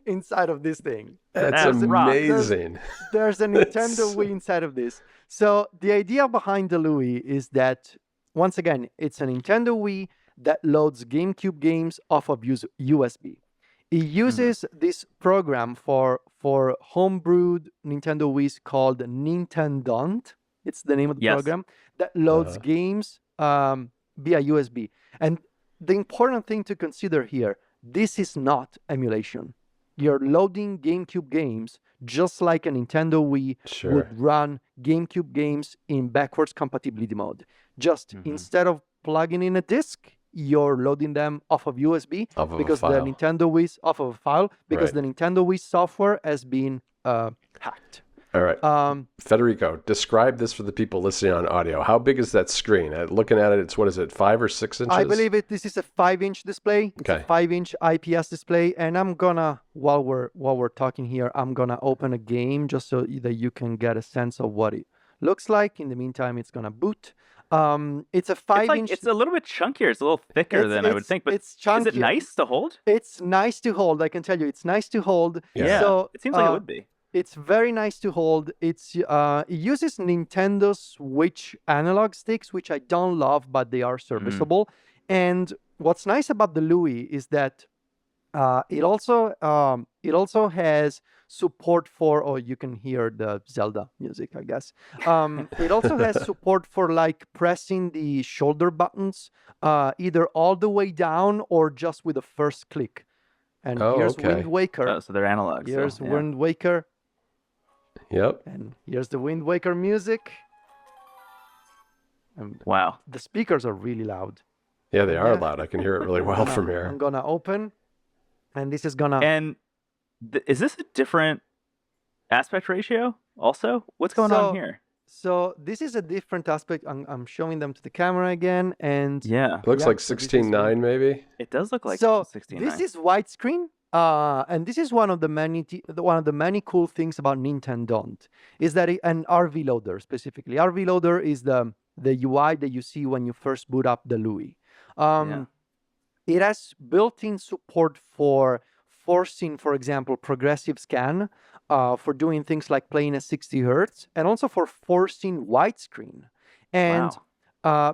S1: inside of this thing.
S3: That's
S2: That's
S3: amazing.
S1: There's a Nintendo Wii inside of this. So the idea behind the Louie is that, once again, it's a Nintendo Wii that loads GameCube games off of USB. It uses this program for homebrewed Nintendo Wiis called Nintendont. It's the name of the program that loads games via USB. And the important thing to consider here, this is not emulation. You're loading GameCube games just like a Nintendo Wii would run GameCube games in backwards compatibility mode. Just instead of plugging in a disc, you're loading them off of USB
S3: Off of a
S1: because the
S3: file.
S1: Nintendo Wii off of a file because
S3: Right.
S1: the Nintendo Wii software has been hacked.
S3: All right. Federico, describe this for the people listening on audio. How big is that screen? Looking at it, it's what is it, 5 or 6 inches?
S1: I believe this is a 5-inch display. It's a 5-inch IPS display, and I'm gonna while we're talking here, I'm gonna open a game just so that you can get a sense of what it looks like. In the meantime, it's gonna boot. It's a 5-inch.
S2: It's a little bit chunkier. It's a little thicker than I would think. But
S1: it's chunkier.
S2: Is it nice to hold?
S1: It's nice to hold. I can tell you, it's nice to hold.
S2: Yeah.
S1: So,
S2: it seems like it would be.
S1: It's very nice to hold. It uses Nintendo Switch analog sticks, which I don't love, but they are serviceable. And what's nice about the Louis is that it also has support for. Oh, you can hear the Zelda music, I guess. It also has support for like pressing the shoulder buttons, either all the way down or just with the first click. And here's Wind Waker.
S2: Oh, so they're analog.
S1: Here's Wind Waker.
S3: Yep.
S1: And here's the Wind Waker music. And
S2: wow.
S1: The speakers are really loud.
S3: Yeah, they are loud. I can hear it really well from here.
S1: I'm gonna open, and this is gonna.
S2: And is this a different aspect ratio? Also, what's going on here?
S1: So this is a different aspect. I'm showing them to the camera again, and
S3: it looks like 16:9 maybe.
S2: It does look like 16:9.
S1: This is widescreen. And this is one of the many cool things about Nintendo is that an RV loader specifically. RV loader is the UI that you see when you first boot up the Louis. It has built-in support for forcing, for example, progressive scan, for doing things like playing at 60 hertz, and also for forcing widescreen. And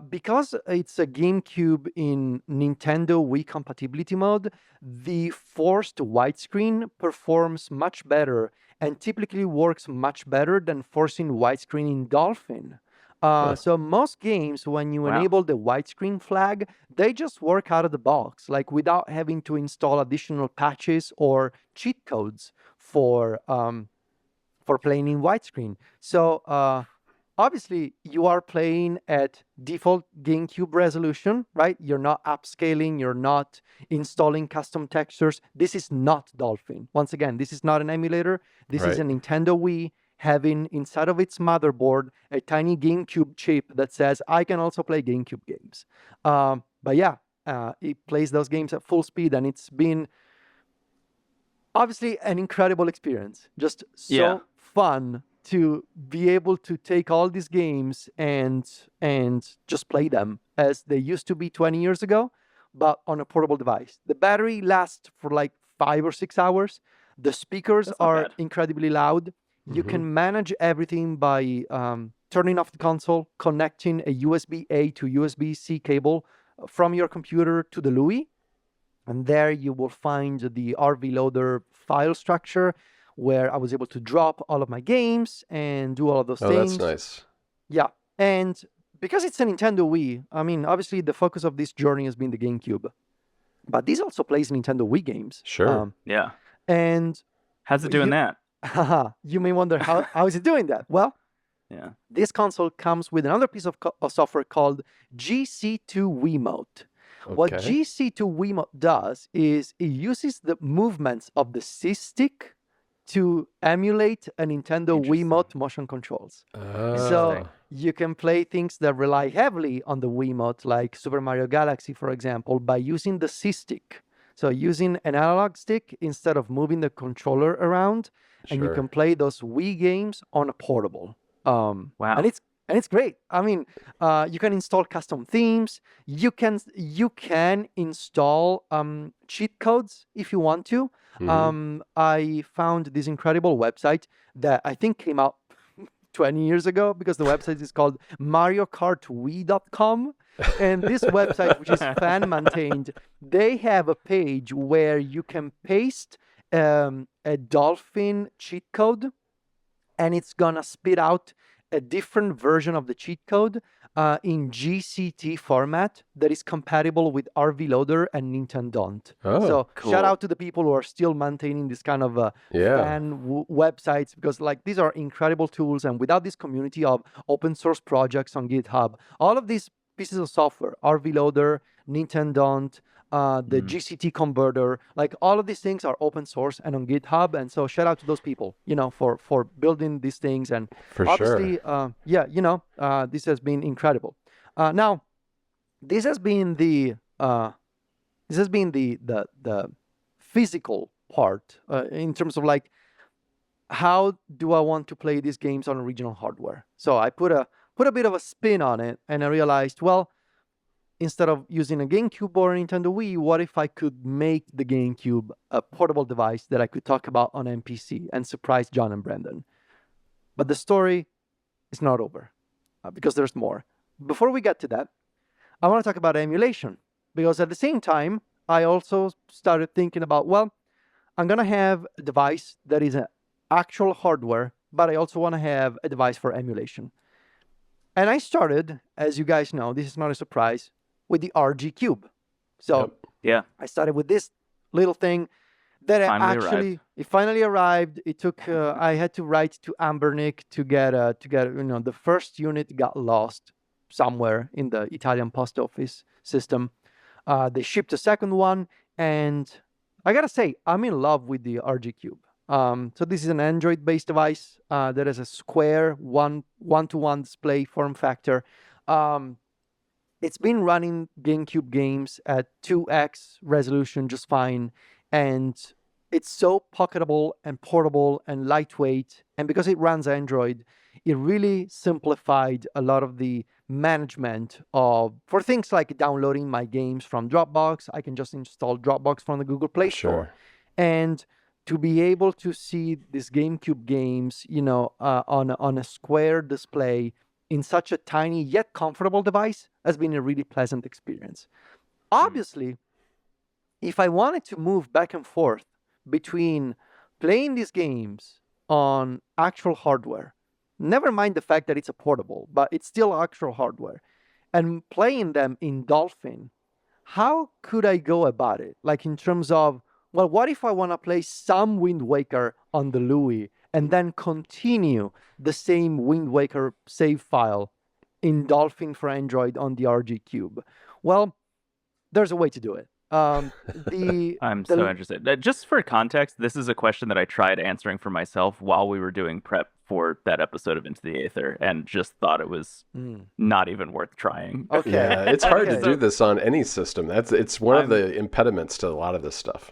S1: because it's a GameCube in Nintendo Wii compatibility mode, the forced widescreen performs much better and typically works much better than forcing widescreen in Dolphin. So most games, when you enable the widescreen flag, they just work out of the box, like without having to install additional patches or cheat codes for playing in widescreen. So obviously, you are playing at default GameCube resolution, right? You're not upscaling, you're not installing custom textures. This is not Dolphin. Once again, this is not an emulator. This is a Nintendo Wii having inside of its motherboard a tiny GameCube chip that says, I can also play GameCube games. But yeah, it plays those games at full speed, and it's been obviously an incredible experience. Just so fun to be able to take all these games and just play them as they used to be 20 years ago, but on a portable device. The battery lasts for like 5 or 6 hours. The speakers are incredibly loud. You can manage everything by turning off the console, connecting a USB-A to USB-C cable from your computer to the Louis, and there you will find the RV Loader file structure, where I was able to drop all of my games and do all of those things.
S3: Oh, that's nice.
S1: Yeah. And because it's a Nintendo Wii, I mean, obviously the focus of this journey has been the GameCube. But this also plays Nintendo Wii games.
S3: Sure.
S1: And
S2: how's it doing that?
S1: You may wonder, how is it doing that? Well, this console comes with another piece of software called GC2 Wiimote.
S3: Okay.
S1: What GC2 Wiimote does is it uses the movements of the C-Stick to emulate a Nintendo Wiimote motion controls. So you can play things that rely heavily on the Wiimote, like Super Mario Galaxy, for example, by using the C-Stick. So using an analog stick instead of moving the controller around, and you can play those Wii games on a portable.
S2: Wow.
S1: And it's great. I mean, you can install custom themes. You can install cheat codes if you want to. I found this incredible website that I think came out 20 years ago, because the website is called MarioKartWii.com. And this website, which is fan maintained, they have a page where you can paste a Dolphin cheat code, and it's gonna spit out a different version of the cheat code in GCT format that is compatible with RV Loader and Nintendo. So shout out to the people who are still maintaining this kind of fan websites, because like these are incredible tools, and without this community of open source projects on GitHub, all of these pieces of software, RV Loader, Nintendo, the GCT converter, like all of these things are open source and on GitHub. And so shout out to those people, for building these things. And
S3: For
S1: obviously,
S3: sure.
S1: this has been incredible. Now, this has been the physical part in terms of like, how do I want to play these games on original hardware? So I put a bit of a spin on it, and I realized, well, instead of using a GameCube or a Nintendo Wii, what if I could make the GameCube a portable device that I could talk about on NPC and surprise John and Brendon? But the story is not over, because there's more. Before we get to that, I want to talk about emulation, because at the same time, I also started thinking about, well, I'm going to have a device that is an actual hardware, but I also want to have a device for emulation. And I started, as you guys know, this is not a surprise, with the RG Cube. So
S2: Yeah.
S1: I started with this little thing that it finally arrived. It took I had to write to Ambernick to get the first unit got lost somewhere in the Italian post office system. They shipped a second one, and I gotta say, I'm in love with the RG Cube. So this is an Android-based device that has a square one-to-one display form factor. It's been running GameCube games at 2x resolution just fine, and it's so pocketable and portable and lightweight. And because it runs Android, it really simplified a lot of the management for things like downloading my games from Dropbox. I can just install Dropbox from the Google Play Store.
S3: Sure.
S1: And to be able to see these GameCube games, on a square display in such a tiny yet comfortable device has been a really pleasant experience. Obviously, if I wanted to move back and forth between playing these games on actual hardware, never mind the fact that it's a portable, but it's still actual hardware, and playing them in Dolphin, how could I go about it? Like in terms of, well, what if I want to play some Wind Waker on the Louis and then continue the same Wind Waker save file in Dolphin for Android on the RG Cube? Well, there's a way to do it.
S2: I'm so interested. Just for context, this is a question that I tried answering for myself while we were doing prep for that episode of Into the Aether, and just thought it was not even worth trying.
S1: Okay.
S3: Yeah, it's hard to do this on any system. It's one of the impediments to a lot of this stuff.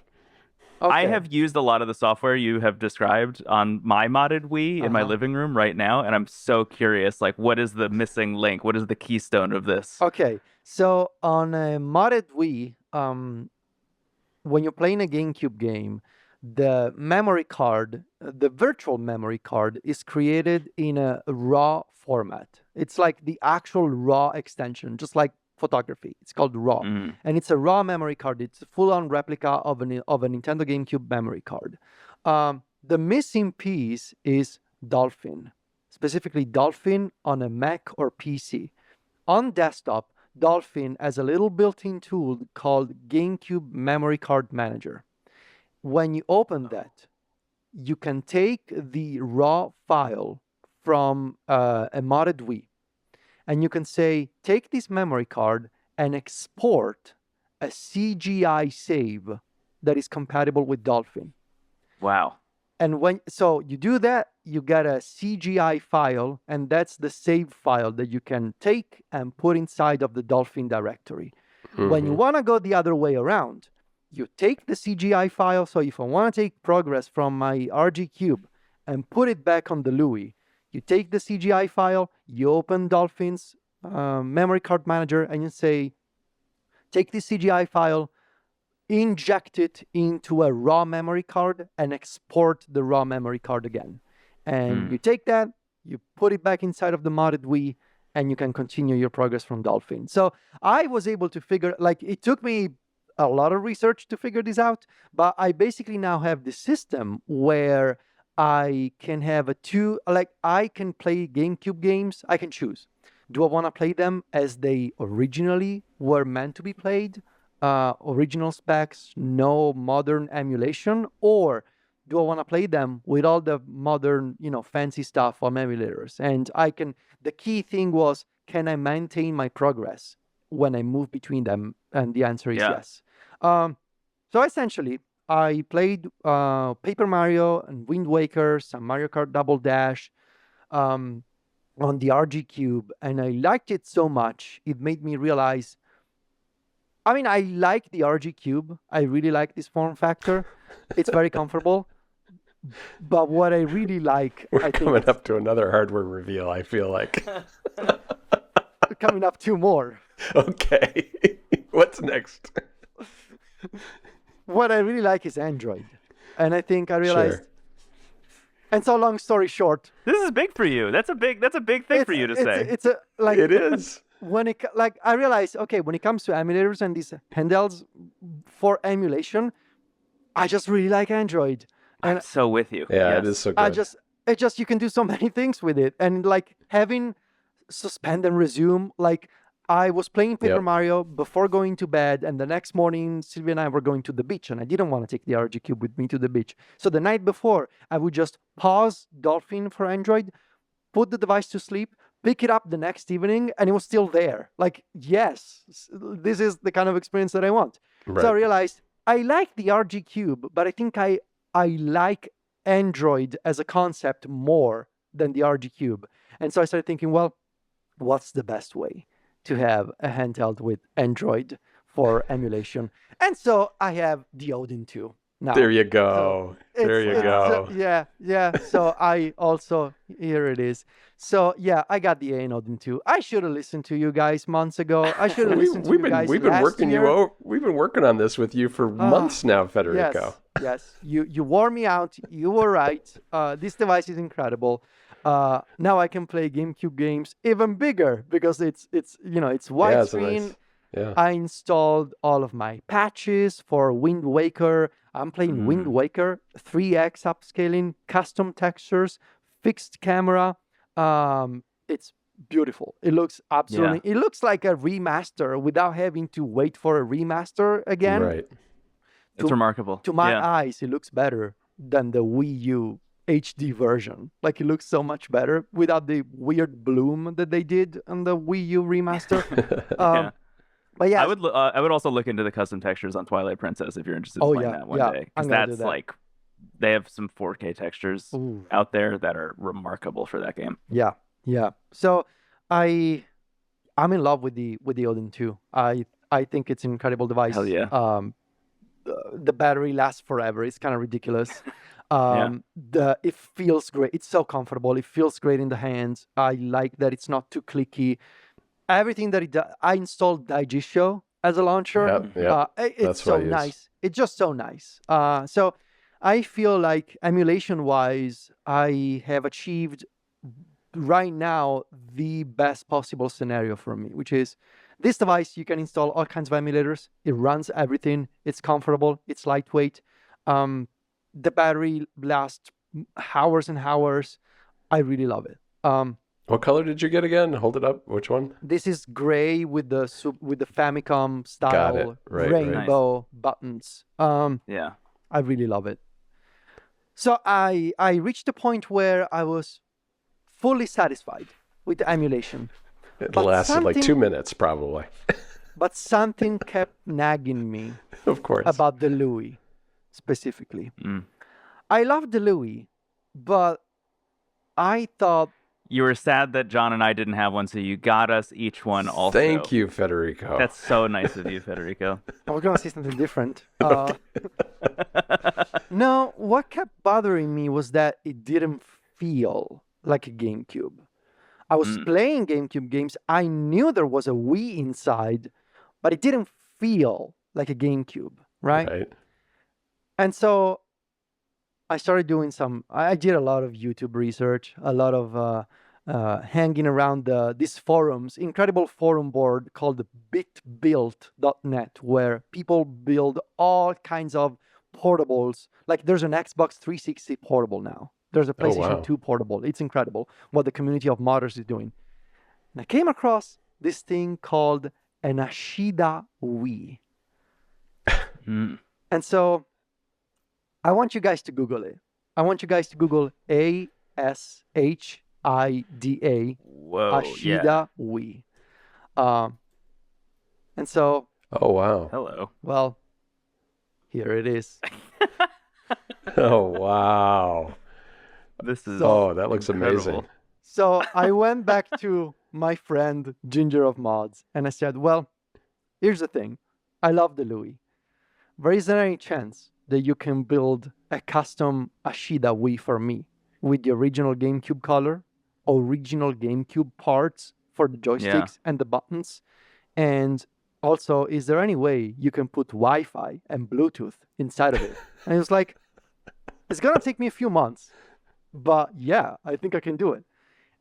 S1: Okay.
S2: I have used a lot of the software you have described on my modded Wii in my living room right now, and I'm so curious, like, what is the missing link? What is the keystone of this?
S1: Okay, so on a modded Wii, when you're playing a GameCube game, the memory card, the virtual memory card, is created in a RAW format. It's like the actual RAW extension, just like photography. It's called RAW, and it's a RAW memory card. It's a full-on replica of a Nintendo GameCube memory card. The missing piece is Dolphin, specifically Dolphin on a Mac or PC. On desktop, Dolphin has a little built-in tool called GameCube Memory Card Manager. When you open that, you can take the RAW file from a modded Wii, and you can say, take this memory card and export a CGI save that is compatible with Dolphin.
S2: Wow.
S1: And so you do that, you get a CGI file, and that's the save file that you can take and put inside of the Dolphin directory. When you want to go the other way around, you take the CGI file. So if I want to take progress from my RG Cube and put it back on the Louis, you take the CGI file, you open Dolphin's memory card manager, and you say, take this CGI file, inject it into a raw memory card, and export the raw memory card again. And you take that, you put it back inside of the modded Wii, and you can continue your progress from Dolphin. So I was able to figure, like, it took me a lot of research to figure this out, but I basically now have this system where I can have I can play GameCube games. I can choose. Do I want to play them as they originally were meant to be played? Original specs, no modern emulation? Or do I want to play them with all the modern, fancy stuff on emulators? And the key thing was, can I maintain my progress when I move between them? And the answer is
S2: Yeah.
S1: yes. So essentially, I played Paper Mario and Wind Waker, some Mario Kart Double Dash on the RG Cube, and I liked it so much, it made me realize, I mean, I like the RG Cube. I really like this form factor. It's very comfortable. But what I really like,
S3: We're
S1: I think
S3: coming
S1: it's
S3: up to another hardware reveal, I feel like.
S1: coming up 2 more.
S3: Okay. What's next?
S1: What I really like is Android. And I think I realized,
S3: Sure.
S1: and so long story short,
S2: This is big for you. That's a big thing for you to say.
S1: it's a, like,
S3: It is.
S1: when it, like, I realized, okay, when it comes to emulators and these handhelds for emulation, I just really like Android. And
S2: I'm so with you.
S3: Yeah,
S2: Yes.
S3: it is so good.
S1: it just, you can do so many things with it. And like having suspend and resume, like I was playing Paper
S3: Yep.
S1: Mario before going to bed, and the next morning, Sylvia and I were going to the beach, and I didn't want to take the RG Cube with me to the beach. So the night before, I would just pause Dolphin for Android, put the device to sleep, pick it up the next evening, and it was still there. Like, yes, this is the kind of experience that I want.
S3: Right.
S1: So I realized I like the RG Cube, but I think I like Android as a concept more than the RG Cube. And so I started thinking, well, what's the best way to have a handheld with Android for emulation? And so I have the Odin 2 now.
S3: There you go. There you go.
S1: Yeah. So I also, here it is. So yeah, I got the AYANEO Odin 2. I should have listened to you guys months ago. I should have listened to you guys
S3: We've been
S1: last
S3: working
S1: year.
S3: you out. We've been working on this with you for months now, Federico.
S1: Yes. You wore me out. You were right. This device is incredible. Now I can play GameCube games even bigger because it's
S3: it's
S1: widescreen.
S3: nice. Yeah.
S1: I installed all of my patches for Wind Waker. I'm playing Wind Waker, 3x upscaling, custom textures, fixed camera. It's beautiful. It looks absolutely. It looks like a remaster without having to wait for a remaster again.
S3: Right.
S2: It's remarkable.
S1: To my eyes, it looks better than the Wii U HD version. Like, it looks so much better without the weird bloom that they did on the Wii U remaster.
S2: Yeah.
S1: But yeah,
S2: I would also look into the custom textures on Twilight Princess if you're interested in playing that one day,
S1: I'm
S2: because
S1: gonna do
S2: that's
S1: that.
S2: like they have some 4K textures
S1: Ooh.
S2: out there that are remarkable for that game.
S1: Yeah. So I'm in love with the Odin 2. I think it's an incredible device.
S2: Hell yeah.
S1: The battery lasts forever. It's kind of ridiculous.
S2: Yeah.
S1: It feels great. It's so comfortable. It feels great in the hands. I like that it's not too clicky. Everything that it does. I installed Digisho as a launcher. It's
S3: That's
S1: so
S3: what I use.
S1: nice. It's just so nice. So I feel like emulation-wise, I have achieved right now the best possible scenario for me, which is this device. You can install all kinds of emulators. It runs everything. It's comfortable. It's lightweight. The battery lasts hours and hours. I really love it.
S3: What color did you get again? Hold it up. Which one?
S1: This is gray with the Famicom style
S3: Right,
S1: rainbow buttons.
S2: Yeah.
S1: I really love it. So I reached a point where I was fully satisfied with the emulation.
S3: It
S1: But
S3: lasted like
S1: something-
S3: 2 minutes, probably.
S1: But something kept nagging me
S3: Of course.
S1: about the Louis specifically.
S2: Mm.
S1: I love the Louis, but I thought,
S2: You were sad that John and I didn't have one, so you got us each one also.
S3: Thank you, Federico.
S2: That's so nice of you, Federico.
S1: I was going to say something different. No, what kept bothering me was that it didn't feel like a GameCube. I was playing GameCube games. I knew there was a Wii inside, but it didn't feel like a GameCube, right? And so I started doing I did a lot of YouTube research, a lot of hanging around these forums, incredible forum board called bitbuilt.net, where people build all kinds of portables. Like, there's an Xbox 360 portable now. There's a PlayStation 2 portable. It's incredible what the community of modders is doing. And I came across this thing called an Ashida Wii. And so I want you guys to Google it. I want you guys to Google ASHIDA
S2: Whoa,
S1: Ashida Wii. And so,
S3: Oh, wow.
S2: Hello.
S1: well, here it is.
S3: Oh, wow.
S2: This is
S1: So-
S3: Oh, that looks
S2: incredible.
S3: amazing.
S1: So I went back to my friend Ginger of Mods and I said, well, here's the thing. I love the Louis. There isn't any chance that you can build a custom Ashida Wii for me with the original GameCube color, original GameCube parts for the joysticks and the buttons. And also, is there any way you can put Wi-Fi and Bluetooth inside of it? And it was like, it's gonna take me a few months, but yeah, I think I can do it.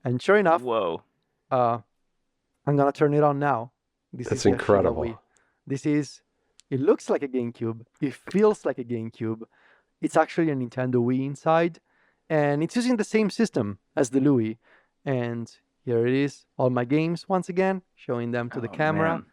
S1: And sure enough,
S2: Whoa.
S1: I'm gonna turn it on now. This
S3: That's
S1: is the Ashida
S3: incredible.
S1: Wii. This is. It looks like a GameCube. It feels like a GameCube. It's actually a Nintendo Wii inside, and it's using the same system as the Louis. And here it is, all my games once again, showing them to the
S2: Oh,
S1: camera.
S2: man.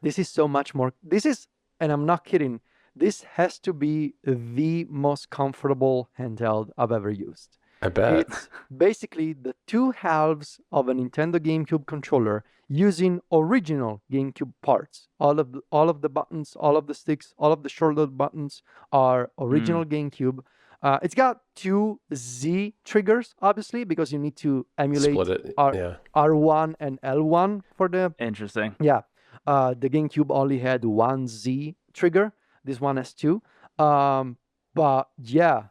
S1: This is so much more. This is, and I'm not kidding. This has to be the most comfortable handheld I've ever used.
S3: I bet.
S1: It's basically the two halves of a Nintendo GameCube controller using original GameCube parts. All of the buttons, all of the sticks, all of the shoulder buttons are original GameCube. It's got two Z triggers, obviously, because you need to emulate
S3: Split it. Yeah.
S1: R1 and L1 for the
S2: Interesting.
S1: yeah. The GameCube only had one Z trigger. This one has two. But yeah,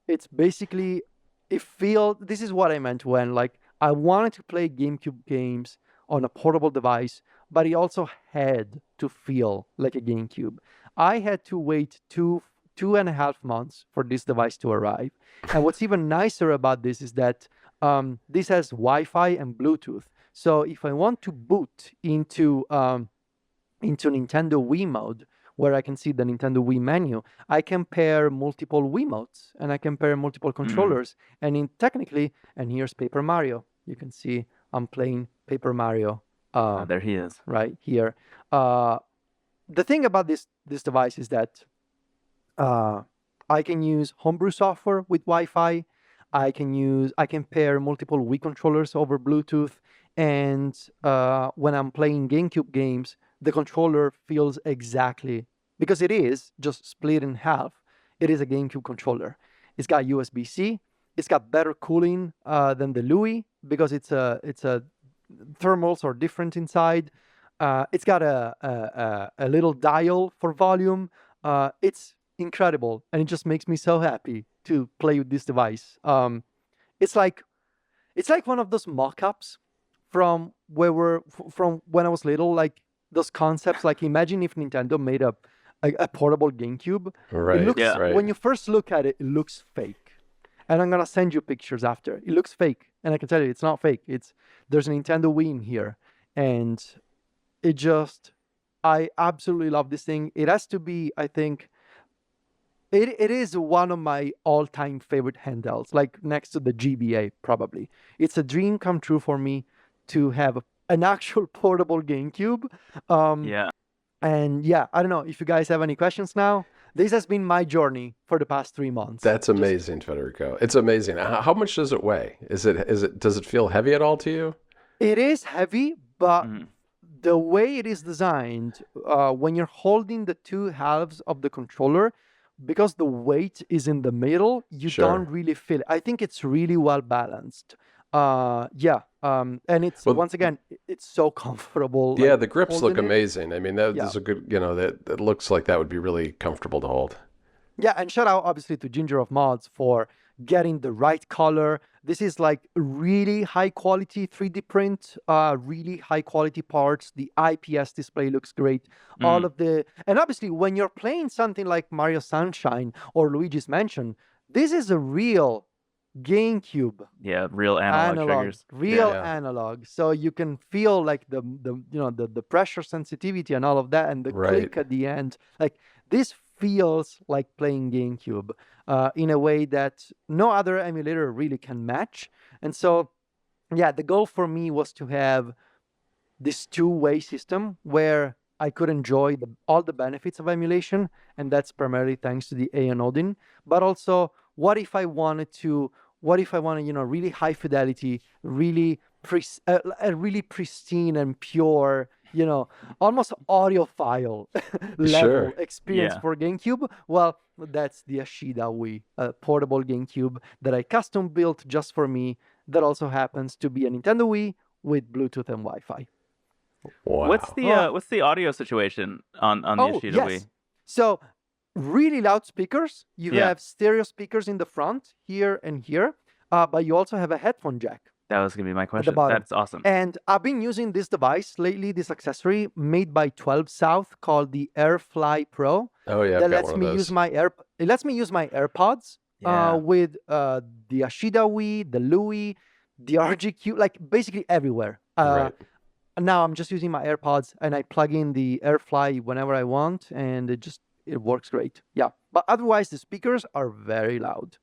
S1: it's basically this is what I meant when like I wanted to play GameCube games on a portable device, but it also had to feel like a GameCube. I had to wait 2.5 months for this device to arrive. And what's even nicer about this is that this has Wi-Fi and Bluetooth. So if I want to boot into Nintendo Wii mode, where I can see the Nintendo Wii menu, I can pair multiple Wiimotes and I can pair multiple controllers. And technically, and here's Paper Mario. You can see I'm playing Paper Mario
S2: There he is.
S1: right here. The thing about this device is that I can use homebrew software with Wi-Fi. I can pair multiple Wii controllers over Bluetooth, and when I'm playing GameCube games, the controller feels exactly because it is just split in half. It is a GameCube controller. It's got USB-C. It's got better cooling than the Louis because it's a thermals are different inside. It's got a little dial for volume. It's incredible, and it just makes me so happy to play with this device. It's like one of those mock-ups from from when I was little, like those concepts. Like imagine if Nintendo made a portable GameCube.
S3: Right.
S1: It looks
S3: right.
S1: when you first look at it, it looks fake. And I'm gonna send you pictures after. It looks fake, and I can tell you it's not fake. There's a Nintendo Wii in here, and I absolutely love this thing. It has to be, I think, it is one of my all-time favorite handhelds, like next to the GBA probably. It's a dream come true for me to have an actual portable GameCube.
S2: Yeah.
S1: And yeah, I don't know if you guys have any questions now. This has been my journey for the past 3 months.
S3: That's amazing, Federico. It's amazing. How much does it weigh? Does it feel heavy at all to you?
S1: It is heavy, but the way it is designed, when you're holding the two halves of the controller, because the weight is in the middle, you
S3: Sure.
S1: don't really feel it. I think it's really well balanced. And it's once again, it's so comfortable.
S3: Yeah,
S1: like,
S3: the grips look
S1: holding it.
S3: amazing. I mean, that's a good, that looks like that would be really comfortable to hold.
S1: Yeah, and shout out obviously to Ginger of Mods for getting the right color. This is like really high quality 3D print, really high quality parts. The IPS display looks great. And obviously when you're playing something like Mario Sunshine or Luigi's Mansion, this is a real GameCube
S2: Yeah, real analog triggers.
S1: real
S3: Yeah.
S1: analog. So you can feel like the pressure sensitivity and all of that, and the
S3: Right.
S1: click at the end. Like this feels like playing GameCube in a way that no other emulator really can match. And so, yeah, the goal for me was to have this two-way system where I could enjoy all the benefits of emulation, and that's primarily thanks to the AYANEO Is. But also, what if I wanted, really high fidelity, really a really pristine and pure almost audiophile level
S3: Sure.
S1: experience
S2: Yeah.
S1: for GameCube. Well, that's the Ashida Wii, a portable GameCube that I custom built just for me. That also happens to be a Nintendo Wii with Bluetooth and Wi-Fi.
S3: Wow.
S2: What's the audio situation on the
S1: Oh,
S2: Yoshida Wii?
S1: yes. So, really loud speakers. You
S2: Yeah,
S1: have stereo speakers in the front, here and here, but you also have a headphone jack
S2: that was gonna be my
S1: at the
S2: question.
S1: bottom.
S2: That's awesome.
S1: And I've been using this device lately, this accessory made by 12 South called the AirFly Pro
S3: Oh yeah, I've
S1: that
S3: got
S1: lets
S3: one of
S1: me use
S3: those.
S1: it lets me use my AirPods
S2: Yeah.
S1: with the Ashida Wii, the Louie, the RGQ, like basically everywhere.
S3: Right.
S1: Now I'm just using my AirPods and I plug in the AirFly whenever I want, and it works great. Yeah, but otherwise the speakers are very loud.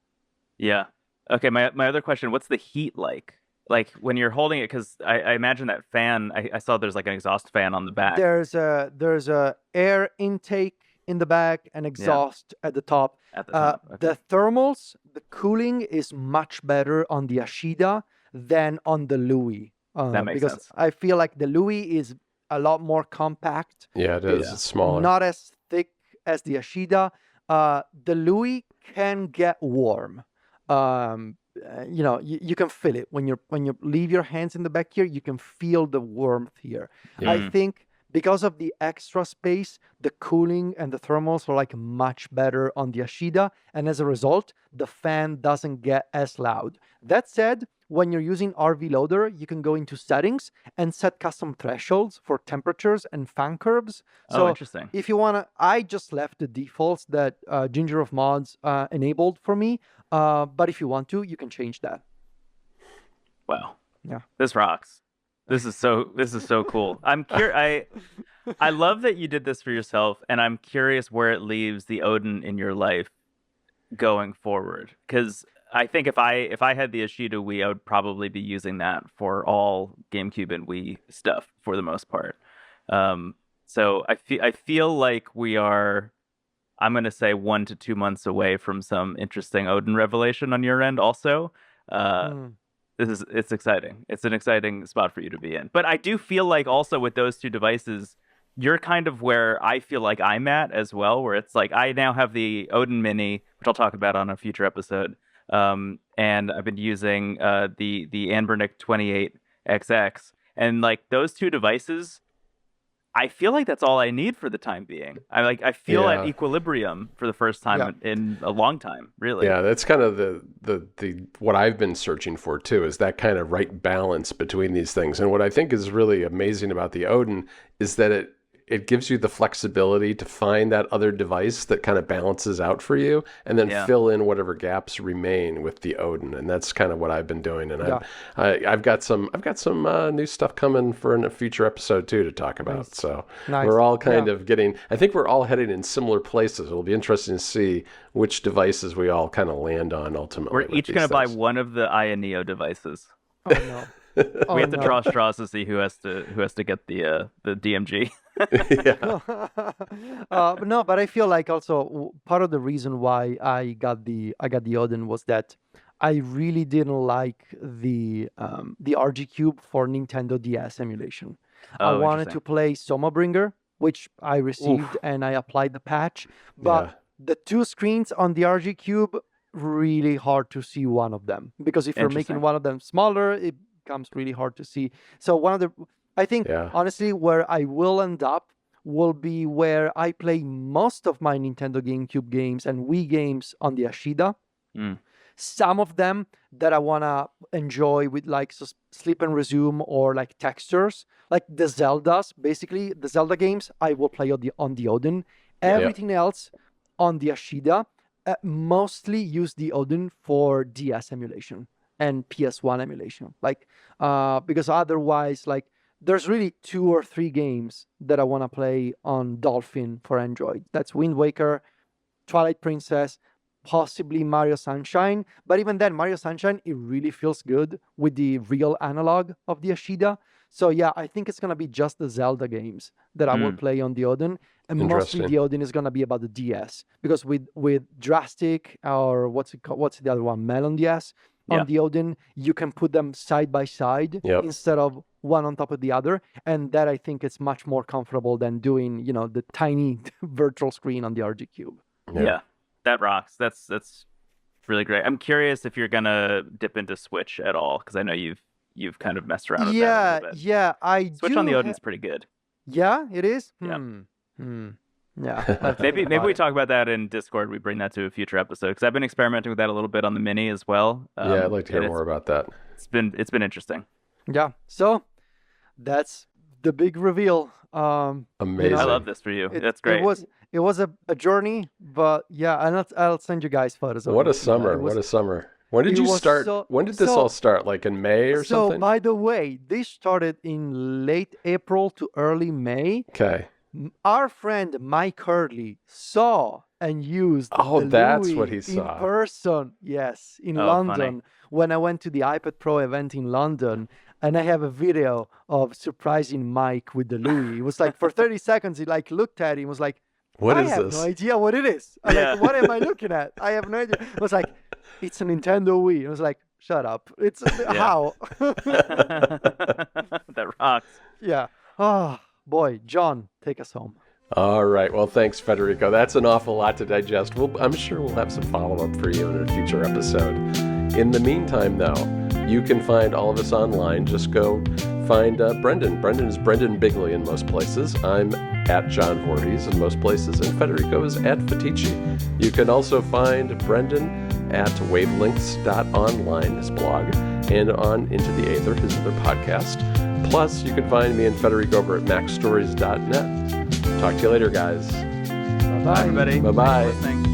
S2: Yeah. Okay, my other question, what's the heat like? Like when you're holding it, because I imagine that fan, I saw there's like an exhaust fan on the back.
S1: There's a air intake in the back and exhaust at the top.
S2: At the top. Okay.
S1: The thermals, the cooling is much better on the Ashida than on the Louis.
S2: That makes
S1: Because
S2: sense.
S1: I feel like the Louis is a lot more compact.
S3: Yeah, it is.
S1: It's
S3: It's smaller.
S1: not as thick as the Ashida. The Louis can get warm. You can feel it when you leave your hands in the back here. You can feel the warmth here.
S3: Yeah.
S1: I think because of the extra space, the cooling and the thermals are like much better on the Ashida, and as a result, the fan doesn't get as loud. That said, when you're using RV Loader, you can go into settings and set custom thresholds for temperatures and fan curves.
S2: Oh,
S1: So
S2: interesting.
S1: if you wanna, I just left the defaults that Ginger of Mods enabled for me. But if you want to, you can change that.
S2: Wow.
S1: Yeah.
S2: This rocks. This is so cool. I love that you did this for yourself, and I'm curious where it leaves the Odin in your life going forward. Because I think if I had the Ashida Wii, I would probably be using that for all GameCube and Wii stuff for the most part. So I feel like we are, I'm gonna say 1 to 2 months away from some interesting Odin revelation on your end. Also, it's exciting. It's an exciting spot for you to be in. But I do feel like also with those two devices, you're kind of where I feel like I'm at as well, where it's like I now have the Odin Mini, which I'll talk about on a future episode. And I've been using the Anbernic 28XX, and like those two devices, I feel like that's all I need for the time being. I feel at
S3: Yeah.
S2: equilibrium for the first time
S1: Yeah.
S2: in a long time, really.
S3: Yeah, that's kind of the what I've been searching for too, is that kind of right balance between these things. And what I think is really amazing about the Odin is that it gives you the flexibility to find that other device that kind of balances out for you, and then
S2: Yeah.
S3: fill in whatever gaps remain with the Odin. And that's kind of what I've been doing. And
S1: Yeah.
S3: I've got some new stuff coming for in a future episode too to talk about.
S1: Nice.
S3: So
S1: Nice.
S3: we're all kind
S1: Yeah.
S3: of getting. I think we're all heading in similar places. It'll be interesting to see which devices we all kind of land on ultimately.
S2: We're
S3: with
S2: each
S3: these
S2: going to buy
S3: things.
S2: one of the AYANEO devices.
S1: Oh no. Oh,
S2: We have to
S1: no.
S2: draw straws to see who has to get the DMG.
S3: Yeah.
S1: But I feel like also part of the reason why I got the Odin was that I really didn't like the RG Cube for Nintendo DS emulation. I
S2: Oh,
S1: wanted
S2: interesting.
S1: to play Somabringer, which I received and I applied the patch, but
S3: Yeah.
S1: the two screens on the RG Cube, really hard to see one of them, because if you're making
S2: Interesting.
S1: one of them smaller, it becomes really hard to see. So I think
S3: Yeah.
S1: honestly where I will end up will be where I play most of my Nintendo GameCube games and Wii games on the Ashida.
S2: Mm.
S1: Some of them that I wanna enjoy with like sleep and resume or like textures, like the Zeldas. Basically, the Zelda games I will play on the Odin.
S2: Yeah.
S1: Everything else on the Ashida. Mostly use the Odin for DS emulation and PS1 emulation. Like, because otherwise, like, there's really 2 or 3 games that I want to play on Dolphin for Android. That's Wind Waker, Twilight Princess, possibly Mario Sunshine. But even then, Mario Sunshine, it really feels good with the real analog of the Ashida. So yeah, I think it's gonna be just the Zelda games that I will play on the Odin, and mostly
S3: Interesting.
S1: the Odin is gonna be about the DS, because with Drastic or what's the other one, Melon DS, on
S2: Yeah.
S1: the Odin, you can put them side by side
S3: Yep.
S1: instead of one on top of the other. And that I think is much more comfortable than doing, the tiny virtual screen on the RG Cube.
S2: Yeah, that rocks. That's really great. I'm curious if you're gonna dip into Switch at all, because I know you've kind of messed around with that a little bit.
S1: Yeah, I
S2: Switch
S1: do.
S2: on the Odin's pretty good.
S1: Yeah, it is.
S2: Yeah.
S1: Yeah. I'll
S2: Maybe
S1: think
S2: maybe
S1: about
S2: we
S1: it.
S2: talk about that in Discord. We bring that to a future episode, because I've been experimenting with that a little bit on the Mini as well.
S3: Yeah, I'd like to hear
S2: and
S3: more about that.
S2: It's been interesting.
S1: Yeah. So that's the big reveal.
S3: Amazing.
S2: I love this for you. That's great.
S1: It was a journey, but yeah, and I'll send you guys photos.
S3: What a
S1: of it.
S3: summer.
S1: It was-
S3: What a summer. When did
S1: it
S3: you
S1: was
S3: start?
S1: so-
S3: When did this
S1: so-
S3: all start? Like in May or
S1: So,
S3: something?
S1: by the way, this started in late April to early May.
S3: Okay.
S1: Our friend Mike Hurley saw and used
S3: Oh,
S1: the
S3: that's
S1: Louis
S3: what he saw.
S1: in person. Yes, in
S2: Oh,
S1: London
S2: funny.
S1: when I went to the iPad Pro event in London, and I have a video of surprising Mike with the Louis. It was like for 30 seconds he like looked at it and was like,
S3: What
S1: I
S3: is
S1: have
S3: this?
S1: no idea what it is. I'm
S2: Yeah.
S1: like, what am I looking at? I have no idea. I was like, it's a Nintendo Wii. I was like, shut up. It's how?
S2: That rocks.
S1: Yeah. Oh boy, John, take us home.
S3: All right. Well, thanks, Federico. That's an awful lot to digest. I'm sure we'll have some follow-up for you in a future episode. In the meantime, though, you can find all of us online. Just go find Brendon. Brendon is Brendon Bigley in most places. I'm at John Voorhees in most places, and Federico is at Fetici. You can also find Brendon at wavelengths.online, his blog, and on Into the Aether, his other podcast. Plus, you can find me and Federico over at macstories.net. Talk to you later, guys.
S1: Bye bye.
S2: Bye, everybody.
S3: Bye-bye.
S2: Thanks for listening.